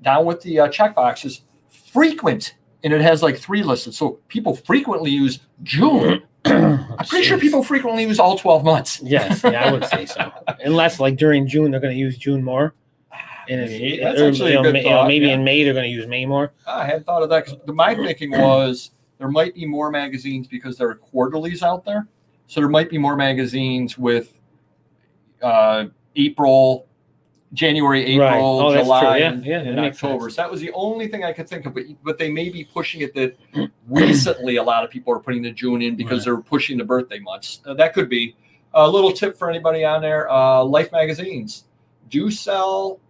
down with the check boxes, frequent, and it has like 3 listed. So people frequently use June. I'm pretty sure people frequently use all 12 months. Yes, I would say so. Unless, like, during June, they're going to use June more. And that's actually a good thought. Maybe in May, they're going to use May more. I hadn't thought of that. My thinking was there might be more magazines because there are quarterlies out there. So there might be more magazines with January, April, July, and October. So that was the only thing I could think of. But they may be pushing it that recently a lot of people are putting the June in because they're pushing the birthday months. That could be. A little tip for anybody on there. Life magazines do sell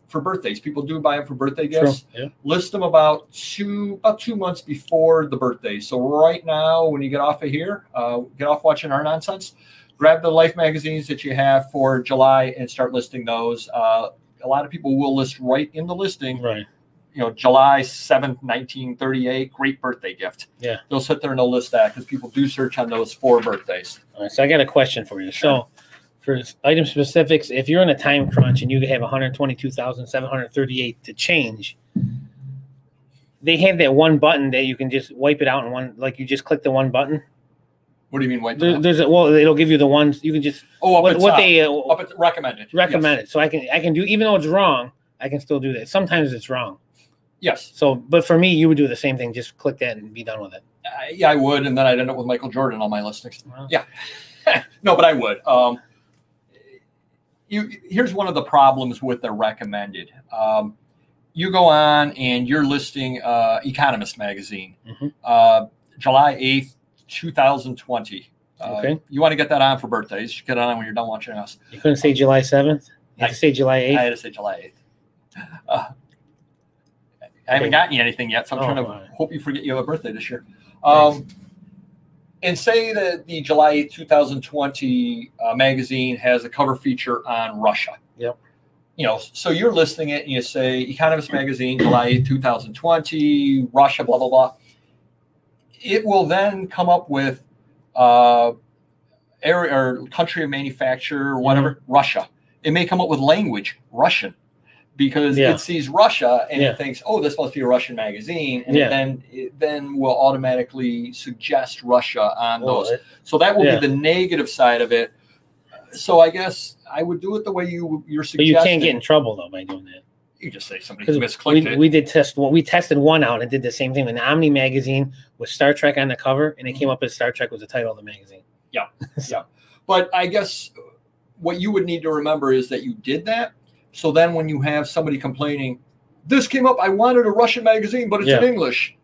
for birthdays. People do buy them for birthday gifts. Sure. Yeah. List them about 2 months before the birthday. So right now, when you get off of here, get off watching our nonsense, grab the Life magazines that you have for July and start listing those. A lot of people will list right in the listing. Right. July 7th, 1938, great birthday gift. Yeah. They'll sit there and they'll list that because people do search on those for birthdays. All right, so I got a question for you. So for item specifics, if you're in a time crunch and you have 122,738 to change, they have that one button that you can just wipe it out in one, like you just click the one button. What do you mean wipe it out? It'll give you the ones you can just up at recommended. Recommended. Yes. So I can do, even though it's wrong, I can still do that. Sometimes it's wrong. Yes. So, but for me, you would do the same thing. Just click that and be done with it. Yeah, I would, and then I'd end up with Michael Jordan on my listings. Wow. Yeah. No, but I would. Here's one of the problems with the recommended. You go on and you're listing Economist magazine, July 8th, 2020. Okay. You want to get that on for birthdays. You get it on when you're done watching us. You couldn't say July 7th? You had to say July 8th? I had to say July 8th. I haven't gotten you anything yet, so I'm trying to hope you forget you have a birthday this year. And say that the July 8th, 2020 magazine has a cover feature on Russia. Yep. So you're listing it and you say Economist magazine, July 8th, 2020, Russia, blah, blah, blah. It will then come up with a area or country of manufacture or whatever, Russia. It may come up with language, Russian, because it sees Russia and it thinks, oh, this must be a Russian magazine. And it then will automatically suggest Russia on those. So that will be the negative side of it. So I guess I would do it the way you're suggesting. But you can't get in trouble, though, by doing that. You just say somebody misclicked it. We did test one. We tested one out and did the same thing. An Omni magazine with Star Trek on the cover, and it came up as Star Trek was the title of the magazine. Yeah, yeah. But I guess what you would need to remember is that you did that. So then when you have somebody complaining, this came up, I wanted a Russian magazine, but it's in English.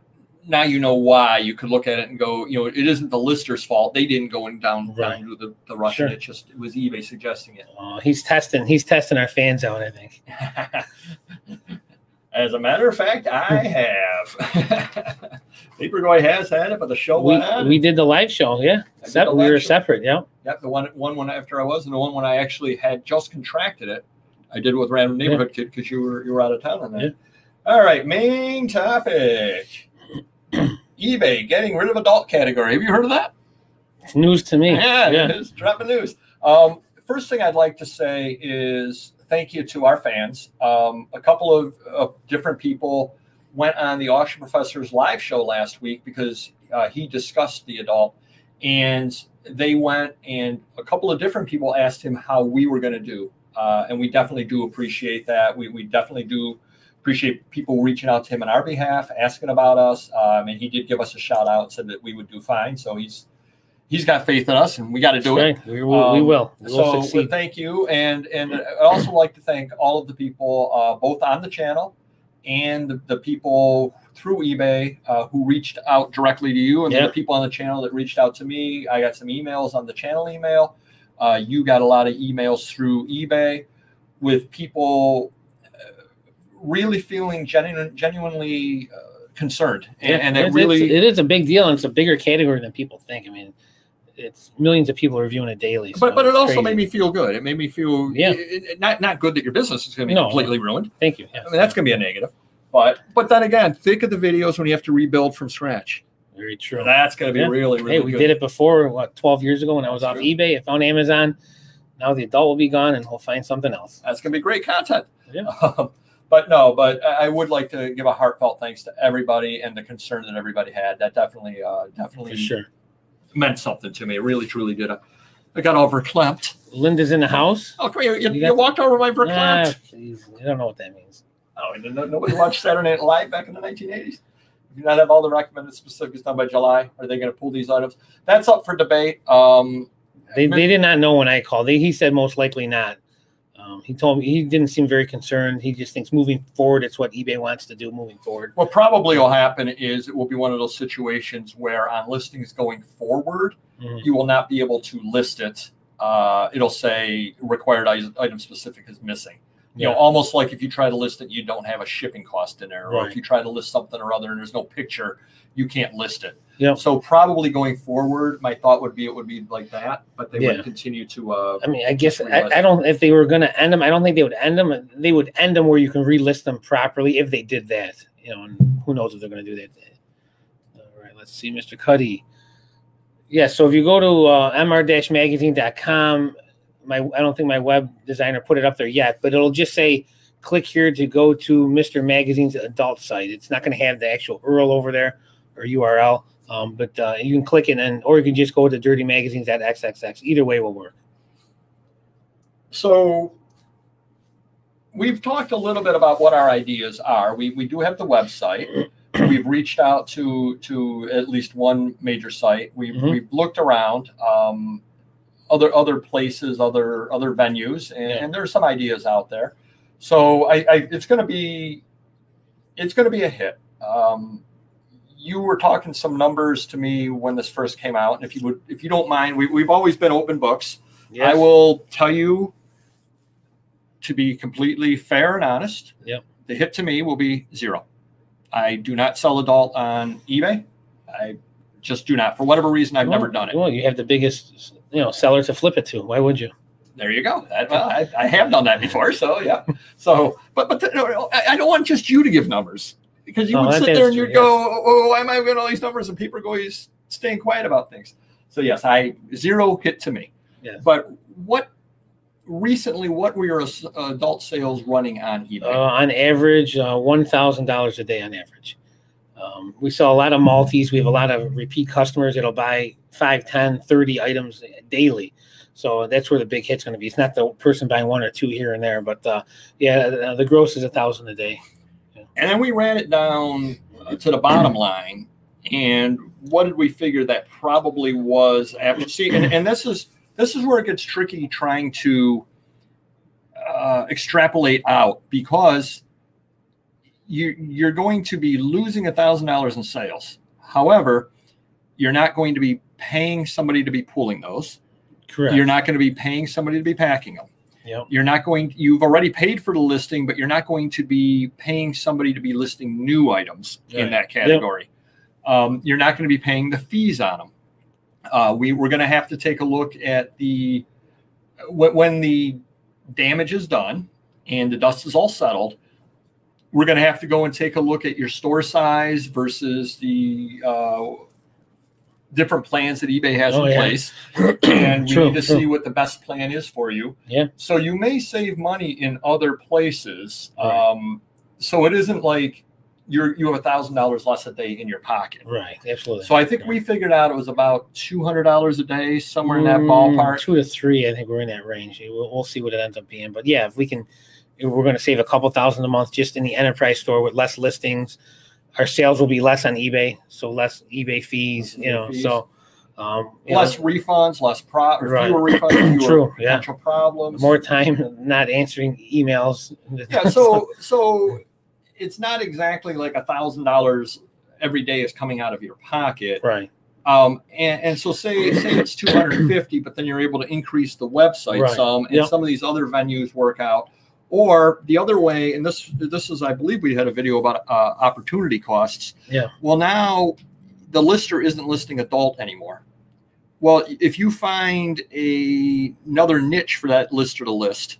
Now you know why. You could look at it and go, it isn't the lister's fault. They didn't go down to the Russian. It was eBay suggesting it. He's testing our fans out, I think. As a matter of fact, I have. Paperboy has had it, but the show went on. We did the live show, we were separate, Yep, the one after I was, and the one when I actually had just contracted it. I did it with Random Neighborhood Kid because you were out of town on that. Yeah. All right, main topic. eBay getting rid of adult category. Have you heard of that? It's news to me. Yeah. It's dropping news. First thing I'd like to say is thank you to our fans. A couple of different people went on the Auction Professor's live show last week because he discussed the adult, and they went and a couple of different people asked him how we were going to do. And we definitely do appreciate that. We definitely do appreciate people reaching out to him on our behalf, asking about us. And he did give us a shout out and said that we would do fine. So he's got faith in us, and we got to do it. We will. So thank you. And I'd also like to thank all of the people, both on the channel and the people through eBay who reached out directly to you, and the people on the channel that reached out to me. I got some emails on the channel email. You got a lot of emails through eBay with people really feeling genuinely concerned. And it is a big deal, and it's a bigger category than people think. I mean, it's millions of people reviewing it daily. So but it also made me feel good. It made me feel not good that your business is going to be completely ruined. Thank you. I mean, that's going to be a negative. But then again, think of the videos when you have to rebuild from scratch. Very true. That's going to be really, really good. We did it before, 12 years ago when I was off eBay. I found Amazon. Now the adult will be gone, and we'll find something else. That's going to be great content. Yeah. But I would like to give a heartfelt thanks to everybody and the concern that everybody had. That definitely For sure. meant something to me. It really, truly did. I got all verklempt. Linda's in the house. Oh, come here. You walked over my verklempt. Please. I don't know what that means. Oh, nobody watched Saturday Night Live back in the 1980s? If you not have all the recommended specifics done by July, are they going to pull these items? That's up for debate. They did not know when I called. He said most likely not. He told me he didn't seem very concerned. He just thinks moving forward, it's what eBay wants to do moving forward. What probably will happen is it will be one of those situations where on listings going forward, you will not be able to list it. It'll say required item specific is missing. You know, almost like if you try to list it, you don't have a shipping cost in there. Or if you try to list something or other and there's no picture, you can't list it. Yep. So probably going forward, my thought would be it would be like that, but they would continue to. I mean, I guess I don't. If they were going to end them, I don't think they would end them. They would end them where you can relist them properly if they did that. You know, and who knows if they're going to do that. All right, let's see, Mr. Cuddy. Yeah, so if you go to mr-magazine.com, I don't think my web designer put it up there yet, but it'll just say click here to go to Mr. Magazine's adult site. It's not going to have the actual URL over there or URL. But you can click it, or you can just go to Dirty Magazines at XXX. Either way will work. So we've talked a little bit about what our ideas are. We do have the website. We've reached out to at least one major site. We've looked around other places, other venues, and there's some ideas out there. So it's going to be a hit. You were talking some numbers to me when this first came out, and if you don't mind, we've always been open books. Yes. I will tell you, to be completely fair and honest, the hit to me will be 0. I do not sell adult on eBay. I just do not. For whatever reason, I've never done it. Well, you have the biggest seller to flip it to. Why would you? There you go. I have done that before, so yeah. So, but I don't want just you to give numbers. Because you would sit there and you'd go, oh, why am I getting all these numbers? And people are always staying quiet about things. So yes, zero hit to me. Yes. But recently, what were your adult sales running on eBay? On average, $1,000 a day on average. We sell a lot of multis. We have a lot of repeat customers that'll buy 5, 10, 30 items daily. So that's where the big hit's going to be. It's not the person buying 1 or 2 here and there, but the gross is $1,000 a day. Yeah. And then we ran it down to the bottom line. And what did we figure that probably was after? See, and this is where it gets tricky trying to extrapolate out, because you're going to be losing $1,000 in sales. However, you're not going to be paying somebody to be pulling those. Correct. You're not going to be paying somebody to be packing them. Yep. You've already paid for the listing, but you're not going to be paying somebody to be listing new items in that category. Yep. You're not going to be paying the fees on them. We're going to have to take a look at when the damage is done and the dust is all settled. We're going to have to go and take a look at your store size versus the different plans that eBay has in place. And we need to see what the best plan is for you. Yeah. So you may save money in other places. Right. So it isn't like you have $1,000 less a day in your pocket. Right. Absolutely. So I think we figured out it was about $200 a day, somewhere in that ballpark. 2 to 3, I think we're in that range. We'll see what it ends up being. But yeah, if we can, we're going to save a couple $1,000 a month just in the enterprise store with less listings. Our sales will be less on eBay, so less eBay fees. So less refunds, fewer refunds, fewer potential problems, more time not answering emails. Yeah, so it's not exactly like $1,000 every day is coming out of your pocket, right? And so say it's 250, but then you're able to increase the website some, and some of these other venues work out. Or the other way, and this is, I believe we had a video about opportunity costs. Yeah. Well, now the lister isn't listing adult anymore. Well, if you find another niche for that lister to list,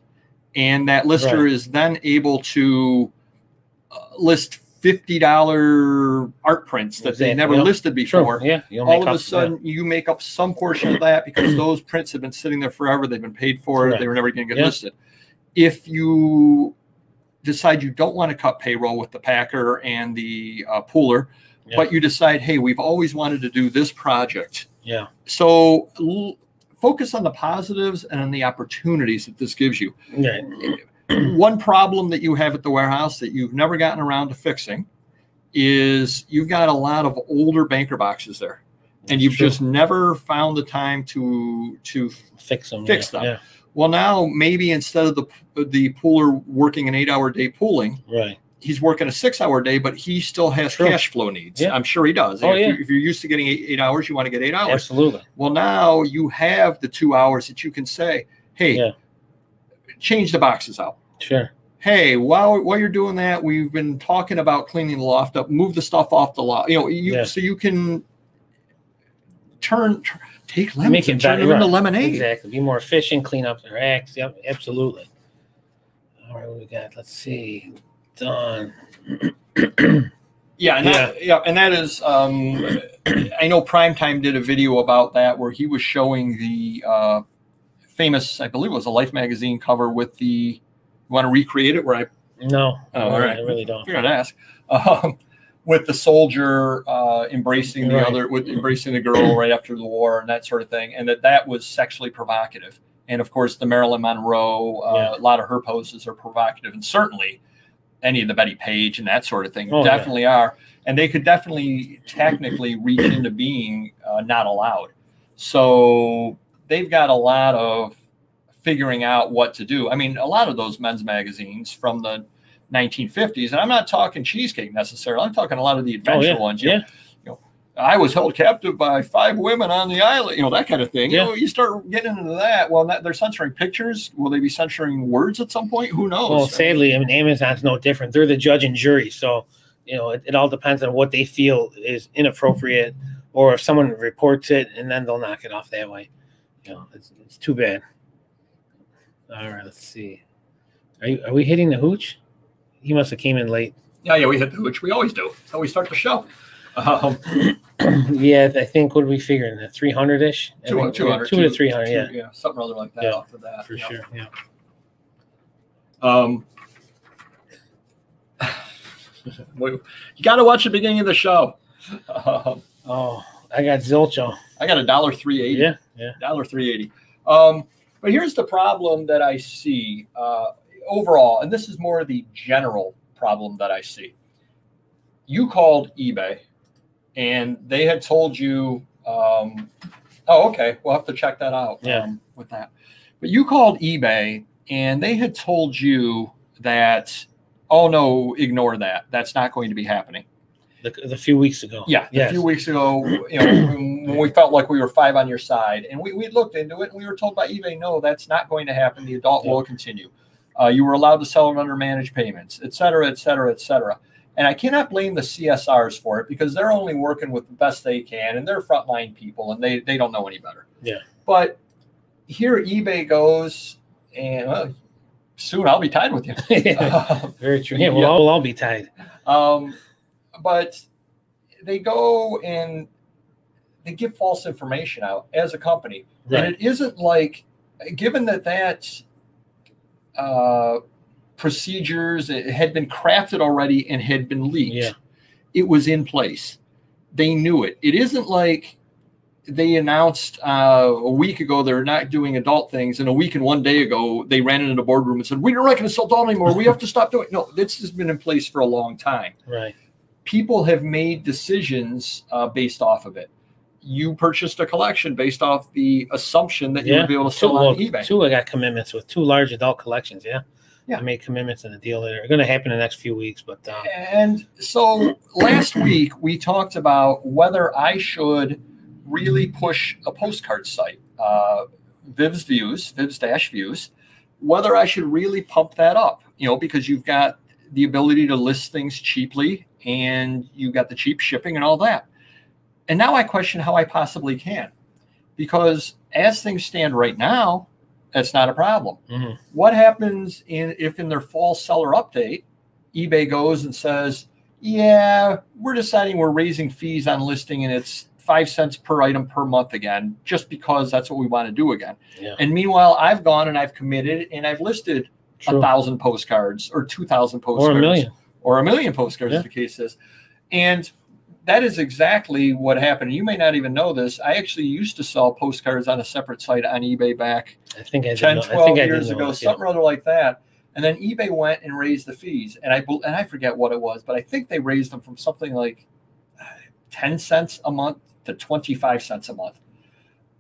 and that lister is then able to list $50 art prints that they never listed before, all of a sudden you make up some portion of that, because those prints have been sitting there forever. They've been paid for. They were never going to get listed. If you decide you don't want to cut payroll with the packer and the puller, but you decide, hey, we've always wanted to do this project. Yeah. So focus on the positives and on the opportunities that this gives you. Right. One problem that you have at the warehouse that you've never gotten around to fixing is you've got a lot of older banker boxes there. And you've just never found the time to fix them. Yeah. Well, now maybe instead of the puller working an 8-hour day pulling, he's working a 6-hour day, but he still has cash flow needs. I'm sure he does. If you're used to getting 8 hours, you want to get 8 hours. Absolutely. Well, now you have the 2 hours that you can say, hey, change the boxes out. Sure. Hey, while you're doing that, we've been talking about cleaning the loft up. Move the stuff off the loft. So you can take lemons and turn them into lemonade. Exactly. Be more efficient. Clean up the racks. Yep. Absolutely. All right. What we got? Let's see. Done. And that is. I know Primetime did a video about that where he was showing the famous, I believe it was a Life magazine cover with the. You want to recreate it? No. Oh, all right. I really don't. You're gonna ask. With the soldier embracing embracing the girl right after the war and that sort of thing, and that was sexually provocative. And of course, the Marilyn Monroe, a lot of her poses are provocative, and certainly any of the Betty Page and that sort of thing definitely are. And they could definitely technically reach into being not allowed. So they've got a lot of figuring out what to do. I mean, a lot of those men's magazines from the 1950s, and I'm not talking cheesecake necessarily. I'm talking a lot of the adventure ones. I was held captive by 5 women on the island. That kind of thing. You start getting into that. Well, they're censoring pictures. Will they be censoring words at some point? Who knows? Well, sadly, Amazon's no different. They're the judge and jury. So, it all depends on what they feel is inappropriate, or if someone reports it, and then they'll knock it off that way. It's too bad. All right, let's see. Are we hitting the hooch? He must have came in late. Yeah, we hit the hooch. We always do. That's how we start the show. Yeah, I think what are we figuring? 300-ish? 200, 200 to 300, yeah, something rather like that off of that. For sure, yeah. You got to watch the beginning of the show. Oh, I got Zilcho. I got $1.380. Yeah. $1.380. But here's the problem that I see overall, and this is more the general problem that I see. You called eBay, and they had told you, oh, okay, we'll have to check that out with that. But you called eBay, and they had told you that, oh, no, ignore that. That's not going to be happening. The few weeks ago. Yeah, a few weeks ago, when we felt like we were 5 on your side, and we looked into it, and we were told by eBay, no, that's not going to happen. The adult will continue. You were allowed to sell it under managed payments, et cetera, et cetera, et cetera. And I cannot blame the CSRs for it because they're only working with the best they can, and they're frontline people, and they don't know any better. Yeah. But here eBay goes, and soon I'll be tied with you. Very true. Yeah, we'll all be tied. But they go and they give false information out as a company. Right. And it isn't like, given that procedures had been crafted already and had been leaked, it was in place. They knew it. It isn't like they announced a week ago they're not doing adult things, and a week and 1 day ago they ran into the boardroom and said, we're not going to sell adult anymore. We have to stop doing it. No, this has been in place for a long time. Right. People have made decisions based off of it. You purchased a collection based off the assumption that you would be able to sell on eBay. I got commitments with 2 large adult collections. Yeah. I made commitments in a deal that are going to happen in the next few weeks. But and so last week we talked about whether I should really push a postcard site, Vivs-Views, whether I should really pump that up, because you've got the ability to list things cheaply and you got the cheap shipping and all that. And now I question how I possibly can, because as things stand right now, that's not a problem. Mm-hmm. What happens if in their fall seller update, eBay goes and says, yeah, we're deciding we're raising fees on listing and it's 5 cents per item per month again, just because that's what we want to do again. Yeah. And meanwhile, I've gone and I've committed and I've listed 1,000 postcards or 2,000 postcards or a million postcards, as the case is. And that is exactly what happened. You may not even know this. I actually used to sell postcards on a separate site on eBay back 10, 12 years ago, something rather like that. And then eBay went and raised the fees. And I forget what it was, but I think they raised them from something like 10 cents a month to 25 cents a month.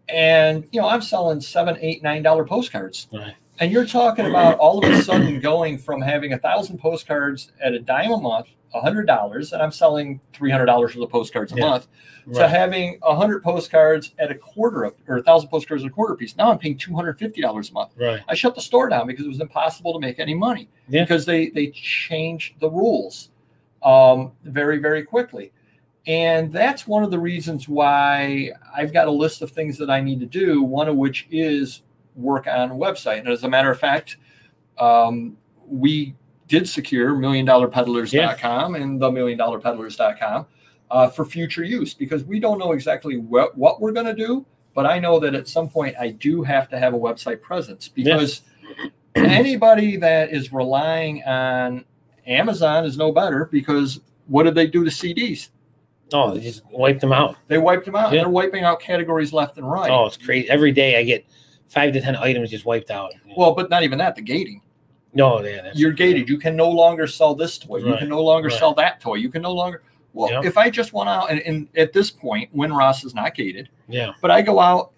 And, I'm selling $7, $8, $9 postcards. Right. And you're talking about all of a sudden going from having 1,000 postcards at $10 a month, $100, and I'm selling $300 worth of postcards a month, to having 100 postcards at a quarter or 1,000 postcards at a quarter piece. Now I'm paying $250 a month. Right. I shut the store down because it was impossible to make any money because they changed the rules very, very quickly. And that's one of the reasons why I've got a list of things that I need to do, one of which is work on a website. And as a matter of fact, we did secure milliondollarpeddlers.com and themilliondollarpeddlers.com for future use, because we don't know exactly what we're going to do. But I know that at some point I do have to have a website presence, because anybody that is relying on Amazon is no better, because what did they do to CDs? Oh, they just wiped them out. They wiped them out. And they're wiping out categories left and right. Oh, it's crazy. Every day I get 5 to 10 items just wiped out. Well, but not even that, the gating. No, you're gated. You can no longer sell this toy. You can no longer sell that toy. You can no longer. Well, if I just went out and at this point, Winross is not gated. Yeah. But I go out.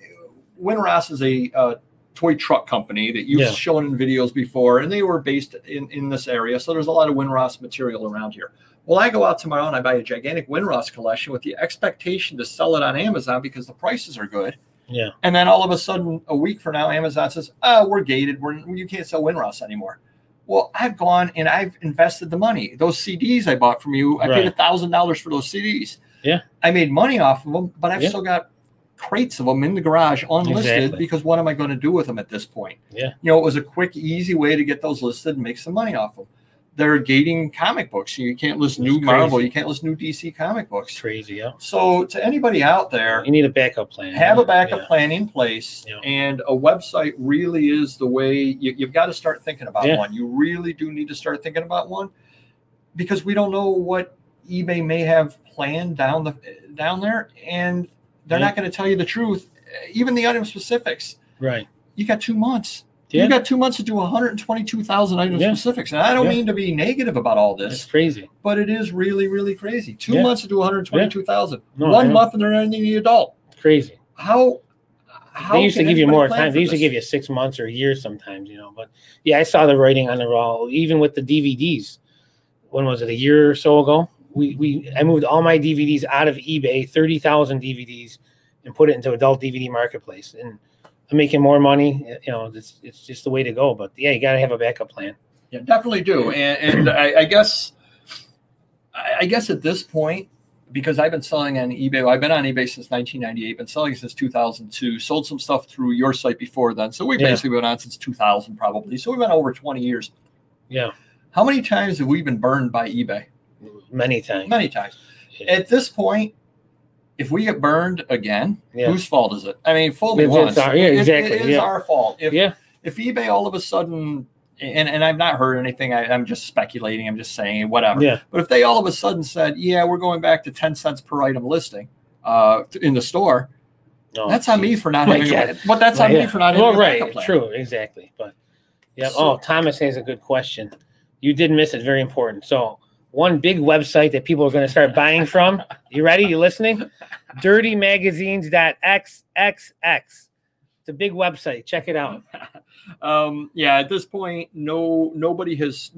Winross is a toy truck company that you've shown in videos before, and they were based in this area. So there's a lot of Winross material around here. Well, I go out tomorrow and I buy a gigantic Winross collection with the expectation to sell it on Amazon because the prices are good. Yeah. And then all of a sudden, a week from now, Amazon says, "Oh, we're gated. You can't sell Winross anymore." Well, I've gone and I've invested the money. Those CDs I bought from you, I paid $1,000 for those CDs. Yeah. I made money off of them, but I've still got crates of them in the garage unlisted because what am I going to do with them at this point? Yeah. It was a quick, easy way to get those listed and make some money off them. they're gating comic books. You can't list new Marvel. You can't list new DC comic books. It's crazy, yeah. So to anybody out there, you need a backup plan. Have a backup plan in place, and a website really is the way you've got to start thinking about one. You really do need to start thinking about one, because we don't know what eBay may have planned down there, and they're not going to tell you the truth, even the item specifics. Right. You got 2 months. You got 2 months to do 122,000 item specifics. And I don't mean to be negative about all this. It's crazy. But it is really, really crazy. 2 months to do 122,000. No, 1 month and they're ending the adult. Crazy. How they used to give you more time. They used to give you 6 months or a year sometimes, But yeah, I saw the writing on the wall. Even with the DVDs. When was it? A year or so ago? I moved all my DVDs out of eBay, 30,000 DVDs, and put it into adult DVD marketplace. And I'm making more money. It's just the way to go. But yeah, you got to have a backup plan. Yeah, definitely do. And I guess at this point, because I've been selling on eBay, I've been on eBay since 1998, been selling since 2002, sold some stuff through your site before then. So we've basically been on since 2000 probably. So we've been over 20 years. Yeah. How many times have we been burned by eBay? Many times. Many times. Yeah. At this point, if we get burned again, whose fault is it? I mean, fool me once. Exactly. It is our fault. If eBay all of a sudden, and I've not heard anything, I'm just speculating, I'm just saying whatever. Yeah. But if they all of a sudden said, we're going back to 10 cents per item listing in the store, that's on me for not having it. But that's on me for not having a backup plan. True, exactly. But so, Thomas has a good question. You did miss it, very important. So one big website that people are going to start buying from. You ready? You listening? DirtyMagazines.xxx. It's a big website. Check it out. At this point, nobody has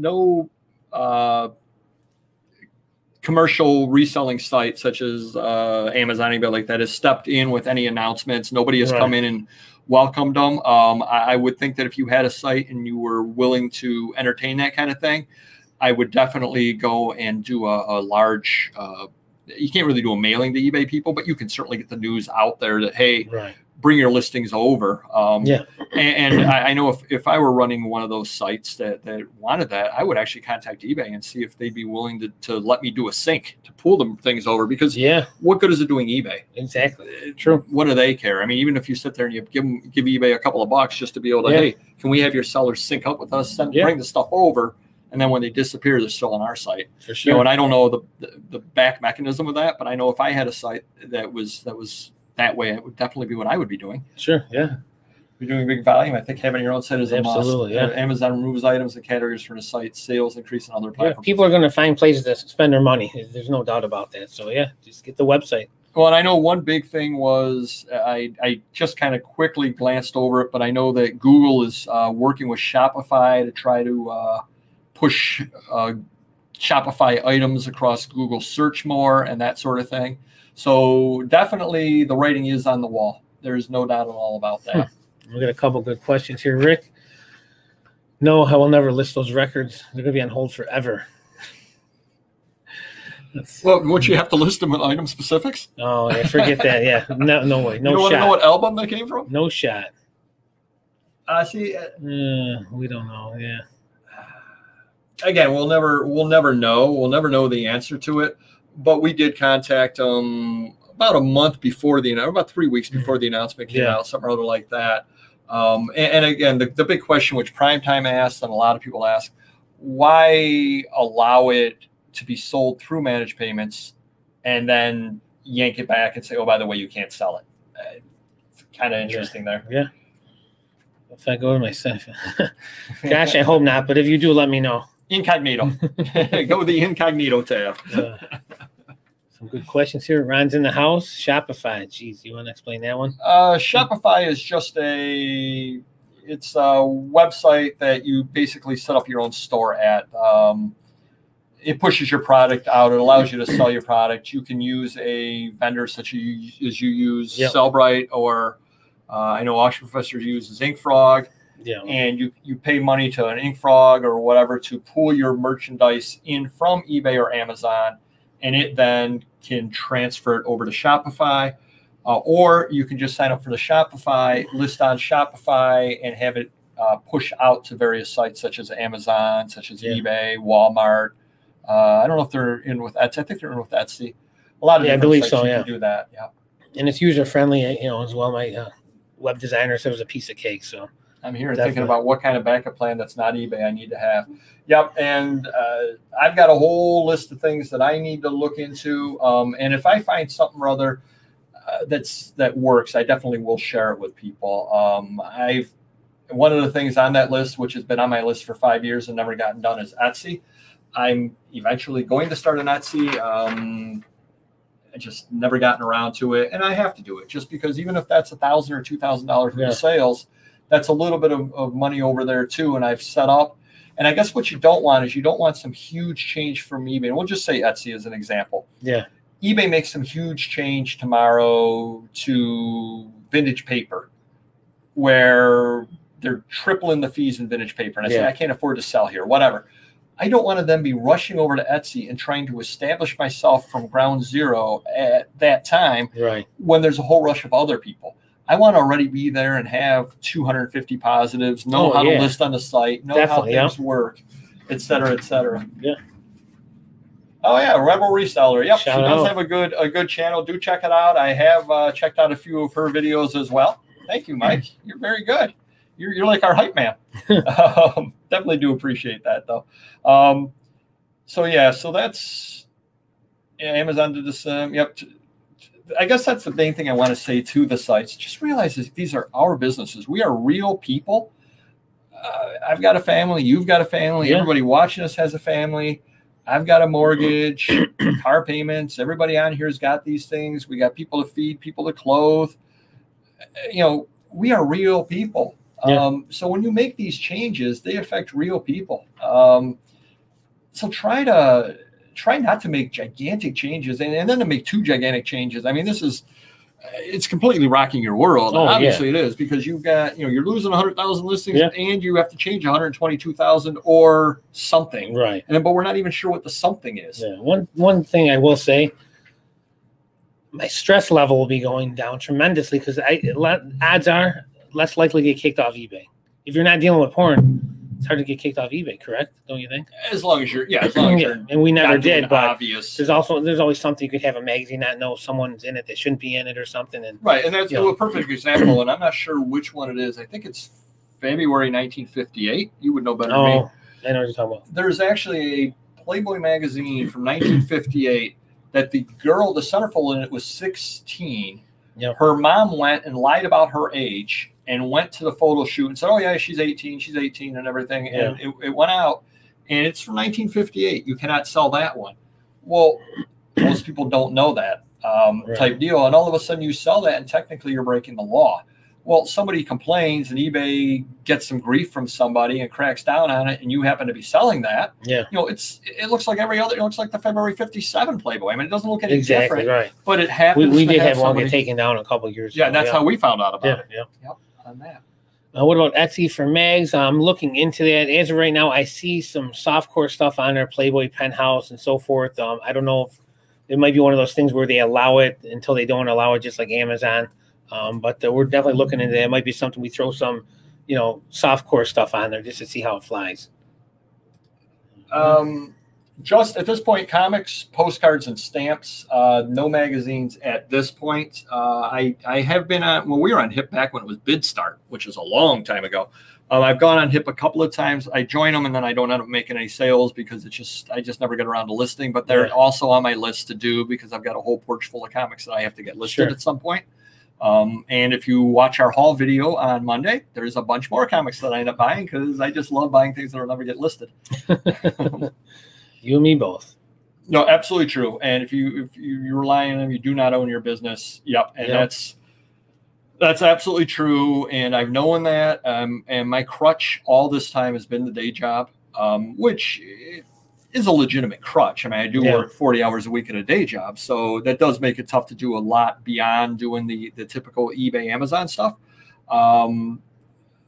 commercial reselling site such as Amazon, eBay like that has stepped in with any announcements. Nobody has come in and welcomed them. I would think that if you had a site and you were willing to entertain that kind of thing, I would definitely go and do a large, you can't really do a mailing to eBay people, but you can certainly get the news out there that, hey, bring your listings over. And I know if I were running one of those sites that wanted that, I would actually contact eBay and see if they'd be willing to let me do a sync to pull them things over, because what good is it doing eBay? Exactly. True. What do they care? I mean, even if you sit there and you give eBay a couple of bucks just to be able to, hey, can we have your sellers sync up with us, bring the stuff over? And then when they disappear, they're still on our site. For sure. And I don't know the back mechanism of that, but I know if I had a site that was that way, it would definitely be what I would be doing. Sure. Yeah. You're doing big volume. I think having your own site is a must. Absolutely. Yeah. Amazon removes items and categories from the site. Sales increase on other platforms. Yeah, people are going to find places to spend their money. There's no doubt about that. So just get the website. Well, and I know one big thing was I just kind of quickly glanced over it, but I know that Google is working with Shopify to try to push Shopify items across Google search more and that sort of thing. So definitely the writing is on the wall. There's no doubt at all about that. We got a couple good questions here, Rick. No, I will never list those records. They're going to be on hold forever. Well, won't you have to list them with item specifics? Oh, yeah, forget that. Yeah, no way. No shot. You want to know what album that came from? No shot. See. We don't know. Yeah. Again, we'll never know. We'll never know the answer to it. But we did contact them about a month before about 3 weeks before the announcement came out, something or other like that. And again, the big question, which Primetime asked and a lot of people ask, why allow it to be sold through managed payments and then yank it back and say, oh, by the way, you can't sell it? It's kind of interesting there. Yeah. If I go to my site, gosh, I hope not. But if you do, let me know. Incognito. Go with the incognito tab. Some good questions here. Ron's in the house. Shopify. Geez, you want to explain that one? Shopify is just it's a website that you basically set up your own store at. It pushes your product out. It allows you to sell your product. You can use a vendor such as you use Sellbrite, or I know Auction Professor uses InkFrog. Yeah. And you pay money to an InkFrog or whatever to pull your merchandise in from eBay or Amazon, and it then can transfer it over to Shopify. Or you can just sign up for the Shopify, list on Shopify, and have it push out to various sites such as Amazon, such as eBay, Walmart. I don't know if they're in with Etsy. I think they're in with Etsy. A lot of different sites you can do that. Yeah, and it's user friendly, as well. My web designer said it was a piece of cake. So I'm here thinking about what kind of backup plan that's not eBay I need to have. Yep, and I've got a whole list of things that I need to look into. And if I find something or other that works, I definitely will share it with people. One of the things on that list, which has been on my list for 5 years and never gotten done, is Etsy. I'm eventually going to start an Etsy. I just never gotten around to it, and I have to do it just because even if that's $1,000 or $2,000 worth of sales, that's a little bit of money over there too. And I've set up, and I guess what you don't want is you don't want some huge change from eBay. And we'll just say Etsy as an example. Yeah. eBay makes some huge change tomorrow to vintage paper where they're tripling the fees in vintage paper. And I say, I can't afford to sell here, whatever. I don't want to then be rushing over to Etsy and trying to establish myself from ground zero at that time when there's a whole rush of other people. I want to already be there and have 250 positives, know how to list on the site, know how things work, et cetera, et cetera. Yeah. Oh yeah, Rebel Reseller. Yep, she does have a good channel. Do check it out. I have checked out a few of her videos as well. Thank you, Mike. You're very good. You're like our hype man. Definitely do appreciate that though. So that's Amazon did this. Yep. I guess that's the main thing I want to say to the sites. Just realize that these are our businesses. We are real people. I've got a family. You've got a family. Everybody watching us has a family. I've got a mortgage, car payments. Everybody on here has got these things. We got people to feed, people to clothe. We are real people. So when you make these changes, they affect real people. So try not to make gigantic changes and then to make too gigantic changes. I mean, it's completely rocking your world. Obviously it is, because you've got, you're losing 100,000 listings and you have to change 122,000 or something. Right. But we're not even sure what the something is. Yeah. One thing I will say, my stress level will be going down tremendously because odds are less likely to get kicked off eBay. If you're not dealing with porn, it's hard to get kicked off eBay, correct? Don't you think? As long as you're, and we never did, but obvious. There's always something. You could have a magazine, not know someone's in it that shouldn't be in it or something. And and that's a perfect example. And I'm not sure which one it is. I think it's February 1958. You would know better than me. I know what you're talking about. There's actually a Playboy magazine from 1958 that the centerfold in it was 16. Yep. Her mom went and lied about her age and went to the photo shoot and said, oh, yeah, she's 18 and everything. Yeah. And it went out, and it's from 1958. You cannot sell that one. Well, most people don't know that type deal. And all of a sudden you sell that, and technically you're breaking the law. Well, somebody complains and eBay gets some grief from somebody and cracks down on it, and you happen to be selling that. Yeah. It looks like every other. It looks like the February 57 Playboy. I mean, it doesn't look any different. Right. But it happens. We did have one get taken down a couple of years ago. Yeah, that's how we found out about it. Yeah. Yep. On that. What about Etsy for mags? I'm looking into that. As of right now, I see some softcore stuff on there, Playboy, Penthouse, and so forth. I don't know if it might be one of those things where they allow it until they don't allow it, just like Amazon. But we're definitely looking into that. It might be something we throw some, softcore stuff on there just to see how it flies. Just at this point, comics, postcards, and stamps. No magazines at this point. I have been on. Well, we were on HIP back when it was Bid Start, which is a long time ago. I've gone on HIP a couple of times. I join them and then I don't end up making any sales because I just never get around to listing. But they're also on my list to do because I've got a whole porch full of comics that I have to get listed at some point. And if you watch our haul video on Monday, there's a bunch more comics that I end up buying because I just love buying things that will never get listed. You and me both. No, absolutely true. And if you rely on them, you do not own your business. Yep. And that's absolutely true. And I've known that. And my crutch all this time has been the day job, which is a legitimate crutch. I mean, I do work 40 hours a week at a day job. So that does make it tough to do a lot beyond doing the typical eBay, Amazon stuff. But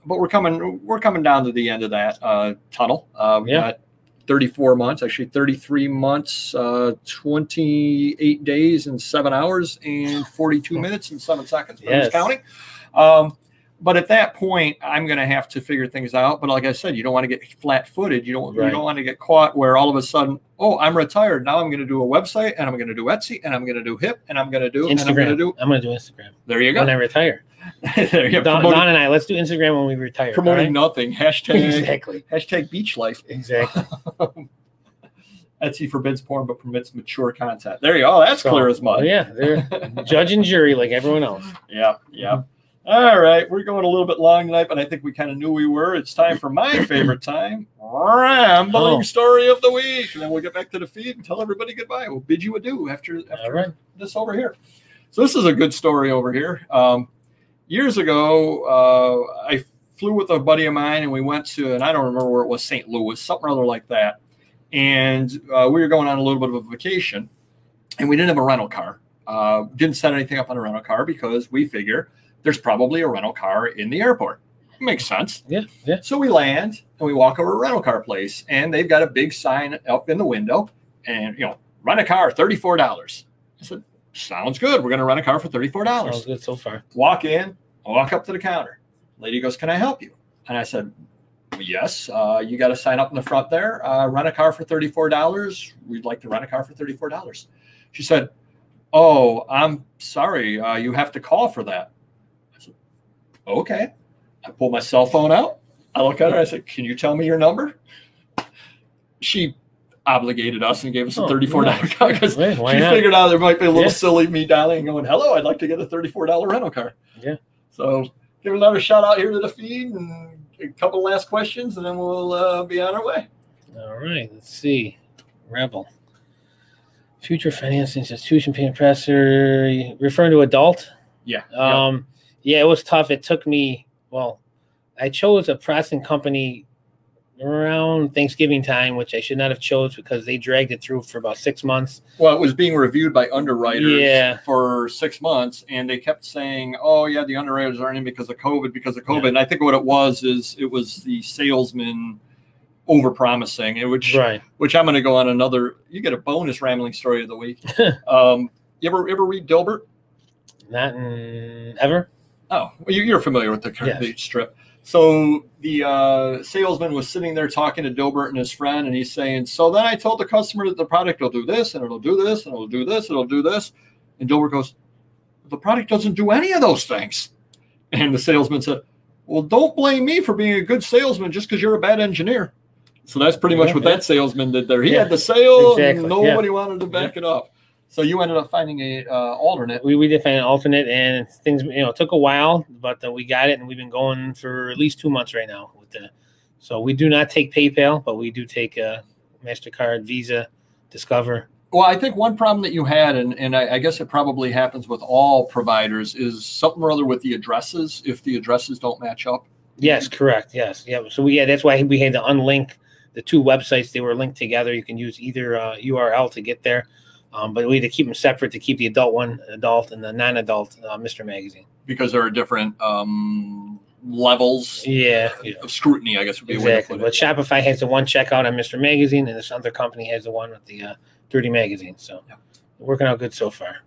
we're coming down to the end of that tunnel. We've got 34 months, actually 33 months, 28 days and 7 hours and 42 minutes and 7 seconds. But who's counting? But at that point, I'm going to have to figure things out. But like I said, you don't want to get flat-footed. You don't want to get caught where all of a sudden, oh, I'm retired. Now I'm going to do a website, and I'm going to do Etsy, and I'm going to do HIP, and I'm going to do Instagram. I'm going to do Instagram. There you go. When I retire. There you go. Don and I, let's do Instagram when we retire. Promoting nothing. Hashtag exactly. Hashtag beach life. Exactly. Etsy forbids porn but permits mature content. There you go. That's clear as mud. Yeah, they're judge and jury like everyone else. Yeah, yeah. All right, we're going a little bit long tonight, but I think we kind of knew we were. It's time for my favorite time, rambling story of the week. And then we'll get back to the feed and tell everybody goodbye. We'll bid you adieu after this over here. So this is a good story over here. Years ago, I flew with a buddy of mine, and we went to, and I don't remember where it was, St. Louis, something or other like that. And we were going on a little bit of a vacation, and we didn't have a rental car. Didn't set anything up on a rental car because we figure there's probably a rental car in the airport. Makes sense. Yeah, yeah. So we land, and we walk over to a rental car place, and they've got a big sign up in the window, and, rent a car, $34. I said, sounds good. We're going to rent a car for $34. Sounds good so far. Walk in, walk up to the counter. Lady goes, can I help you? And I said, yes, you got to sign up in the front there. Rent a car for $34. We'd like to rent a car for $34. She said, oh, I'm sorry. You have to call for that. I said, okay. I pull my cell phone out. I look at her. I said, can you tell me your number? She obligated us and gave us a $34 car because she figured out there might be a little silly me dialing and going, hello, I'd like to get a $34 rental car. Yeah. So give another shout out here to the feed and a couple last questions, and then we'll be on our way. All right. Let's see. Rebel. Future finance institution paying presser. Referring to adult? Yeah. Yeah, it was tough. It took me, I chose a pressing company around Thanksgiving time, which I should not have chose because they dragged it through for about 6 months. Well, it was being reviewed by underwriters for 6 months, and they kept saying, oh, yeah, the underwriters aren't in because of COVID. Yeah. And I think what it was is it was the salesman over-promising, which I'm going to go on another. You get a bonus rambling story of the week. You ever read Dilbert? Not ever. Oh, well, you're familiar with the strip. So the salesman was sitting there talking to Dilbert and his friend, and he's saying, so then I told the customer that the product will do this, and it'll do this, and it'll do this, it'll do this. And Dilbert goes, the product doesn't do any of those things. And the salesman said, well, don't blame me for being a good salesman just because you're a bad engineer. So that's pretty much what that salesman did there. He had the sale, and nobody wanted to back it up. So you ended up finding a alternate. We did find an alternate, and things took a while, but we got it, and we've been going for at least 2 months right now with the. So we do not take PayPal, but we do take MasterCard, Visa, Discover. Well, I think one problem that you had, and I guess it probably happens with all providers, is something or other with the addresses. If the addresses don't match up. Yes, correct. Yes, yeah. So that's why we had to unlink the two websites. They were linked together. You can use either URL to get there. But we had to keep them separate to keep the adult one adult and the non-adult Mr. Magazine. Because there are different levels of scrutiny, I guess would be a way to put it. But Shopify has the one checkout on Mr. Magazine, and this other company has the one with the Dirty Magazine. So working out good so far.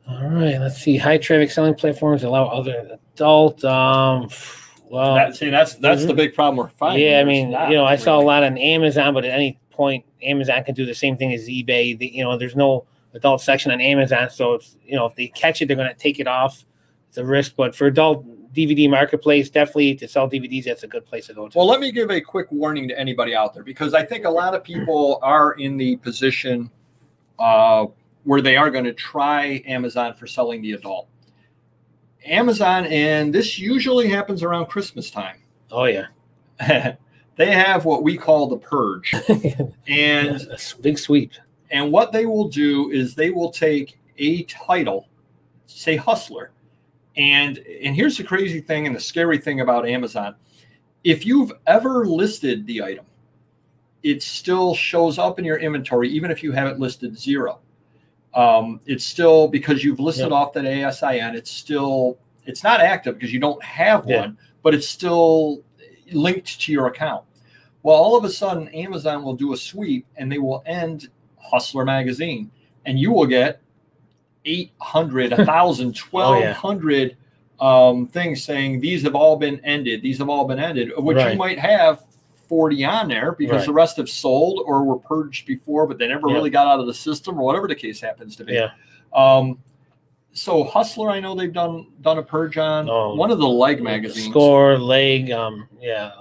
All right, let's see. High traffic selling platforms allow other adult. That's the big problem we're finding. Yeah, I mean, I saw a lot on Amazon, but at any point, Amazon can do the same thing as eBay. There's no adult section on Amazon, so if they catch it, they're going to take it off. It's a risk, but for adult DVD marketplace, definitely to sell DVDs, that's a good place to go to. Well, let me give a quick warning to anybody out there, because I think a lot of people are in the position where they are going to try Amazon for selling the adult. Amazon, and this usually happens around Christmas time. Oh yeah. They have what we call the purge, and a big sweep. And what they will do is they will take a title, say Hustler, and here's the crazy thing and the scary thing about Amazon: if you've ever listed the item, it still shows up in your inventory, even if you have it listed 0. It's still, because you've listed off that ASIN. It's not active because you don't have one, but it's still linked to your account. Well, all of a sudden, Amazon will do a sweep and they will end Hustler magazine, and you will get 800, 1,000, 1,200 things saying these have all been ended. These have all been ended, which you might have 40 on there because the rest have sold or were purged before, but they never really got out of the system or whatever the case happens to be. So Hustler, I know they've done a purge on one of the leg magazines. Score, Leg, a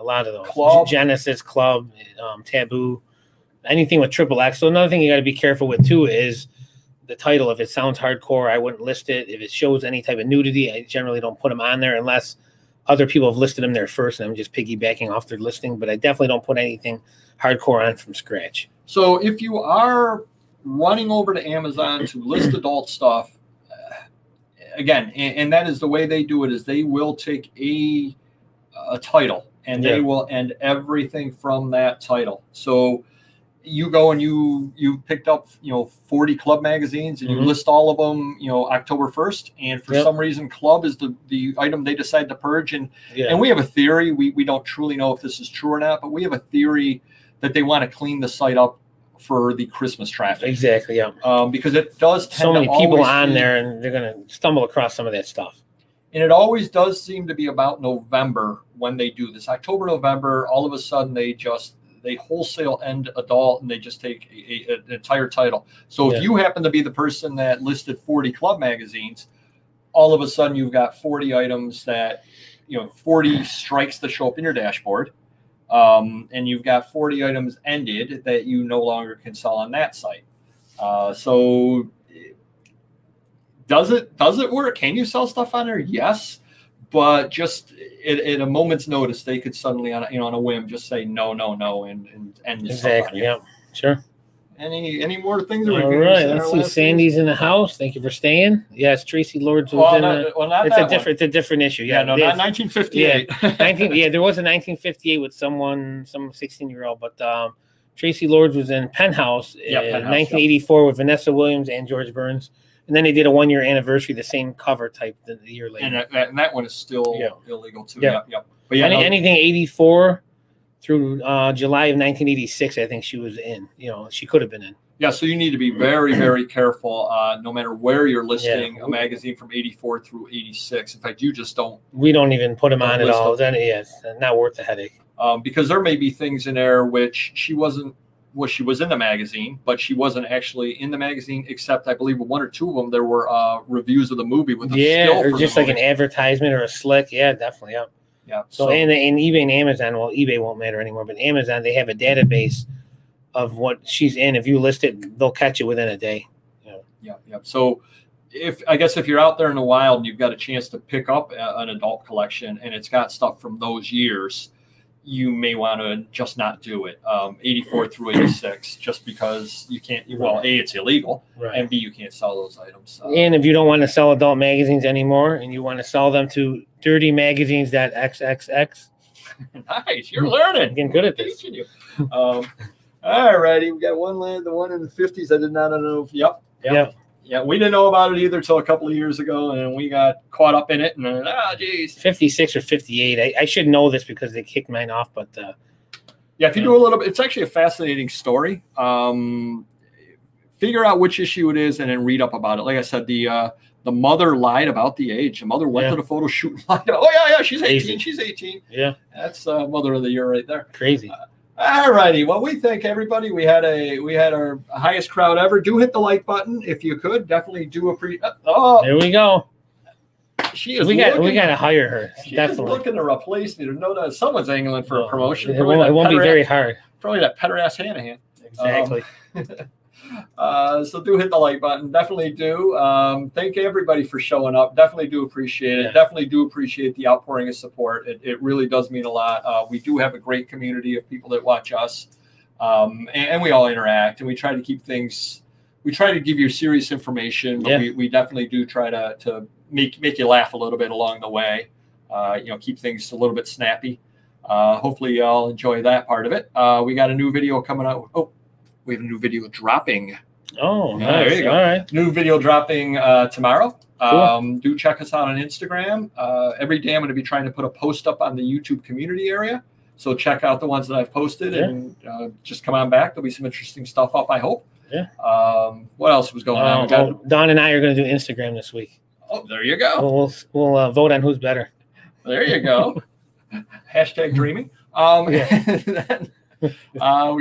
lot of those. Club. Genesis, Club, Taboo, anything with XXX. So another thing you got to be careful with too is the title. If it sounds hardcore, I wouldn't list it. If it shows any type of nudity, I generally don't put them on there unless other people have listed them there first, and I'm just piggybacking off their listing. But I definitely don't put anything hardcore on from scratch. So if you are running over to Amazon to list adult stuff, again, and that is the way they do it, is they will take a title and they will end everything from that title. So you go and you picked up 40 Club magazines and you list all of them October 1st, and for some reason Club is the item they decide to purge, and we have a theory, we don't truly know if this is true or not, but we have a theory that they want to clean the site up for the Christmas traffic. Exactly, because it does tend so many people on there, and they're going to stumble across some of that stuff. And it always does seem to be about November when they do this. October, November, all of a sudden they wholesale end adult, and they just take an entire title. So if you happen to be the person that listed 40 Club magazines, all of a sudden you've got 40 items that 40 strikes that show up in your dashboard. And you've got 40 items ended that you no longer can sell on that site. So does it work? Can you sell stuff on there? Yes, but just at a moment's notice, they could suddenly on a whim just say no, and end the stuff on you. Yeah, sure. Any more things? All right, let's see. Sandy's in the house. Thank you for staying. Yes, Tracy Lords was it's a different issue. Yeah, no, not 1958. There was a 1958 with some 16-year-old, but Tracy Lords was in Penthouse in 1984 with Vanessa Williams and George Burns, and then they did a 1-year anniversary, the same cover type the year later. And that one is still illegal too. Yep. But anything 84. Through July of 1986, I think she was in. She could have been in. Yeah, so you need to be very, very careful no matter where you're listing a magazine from 84 through 86. In fact, you just don't. We don't even put them on at all. Then it's not worth the headache. Because there may be things in there which she wasn't. Well, she was in the magazine, but she wasn't actually in the magazine. Except I believe 1 or 2 of them there were reviews of the movie with or just like an advertisement or a slick. Yeah, definitely. Yeah. Yeah. So in eBay and Amazon, well, eBay won't matter anymore, but Amazon, they have a database of what she's in. If you list it, they'll catch it within a day. Yeah. So if you're out there in the wild and you've got a chance to pick up an adult collection and it's got stuff from those years, you may want to just not do it. 84 through 86, just because you can't. Well, A, it's illegal, and B, you can't sell those items. And if you don't want to sell adult magazines anymore, and you want to sell them to Dirty Magazines.xxx. Nice, you're learning. I'm getting good at this. All righty, we got the one in the 50s. I did not know. Yeah, we didn't know about it either until a couple of years ago, and we got caught up in it. And geez, 56 or 58. I should know this because they kicked mine off, but if you do a little bit, it's actually a fascinating story. Figure out which issue it is, and then read up about it. Like I said, the mother lied about the age. The mother went to the photo shoot and lied. Oh yeah, she's 18. Crazy. She's 18. Yeah, that's Mother of the Year right there. Crazy. All righty. Well, we thank everybody. We had our highest crowd ever. Do hit the like button if you could. Definitely do there we go. She is. We got to hire her. She definitely is looking to replace me. No doubt someone's angling for a promotion. It won't be very hard. Probably that Petter-ass Hanahan. Exactly. So do hit the like button. Definitely do. Thank everybody for showing up. Definitely do appreciate it. Definitely do appreciate the outpouring of support. It really does mean a lot. We do have a great community of people that watch us, and we all interact, and we try to keep things. We try to give you serious information, but we definitely do try to make you laugh a little bit along the way. Keep things a little bit snappy. Hopefully y'all enjoy that part of it. We got a new video coming out. Oh, we have a new video dropping. Oh, nice. There you go. All right. New video dropping tomorrow. Cool. Do check us out on Instagram. Every day I'm going to be trying to put a post up on the YouTube community area. So check out the ones that I've posted and just come on back. There'll be some interesting stuff up, I hope. Yeah. What else was going on? Don and I are going to do Instagram this week. Oh, there you go. We'll vote on who's better. There you go. Hashtag dreaming. We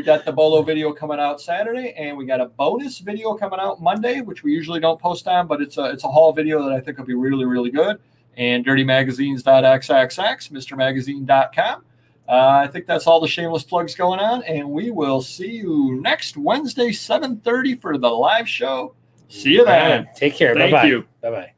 got the Bolo video coming out Saturday, and we got a bonus video coming out Monday, which we usually don't post on, but it's a haul video that I think will be really, really good. And dirtymagazines.xxx, mrmagazine.com. I think that's all the shameless plugs going on, and we will see you next Wednesday, 7:30 for the live show. See you then. Take care. Thank you. Bye-bye.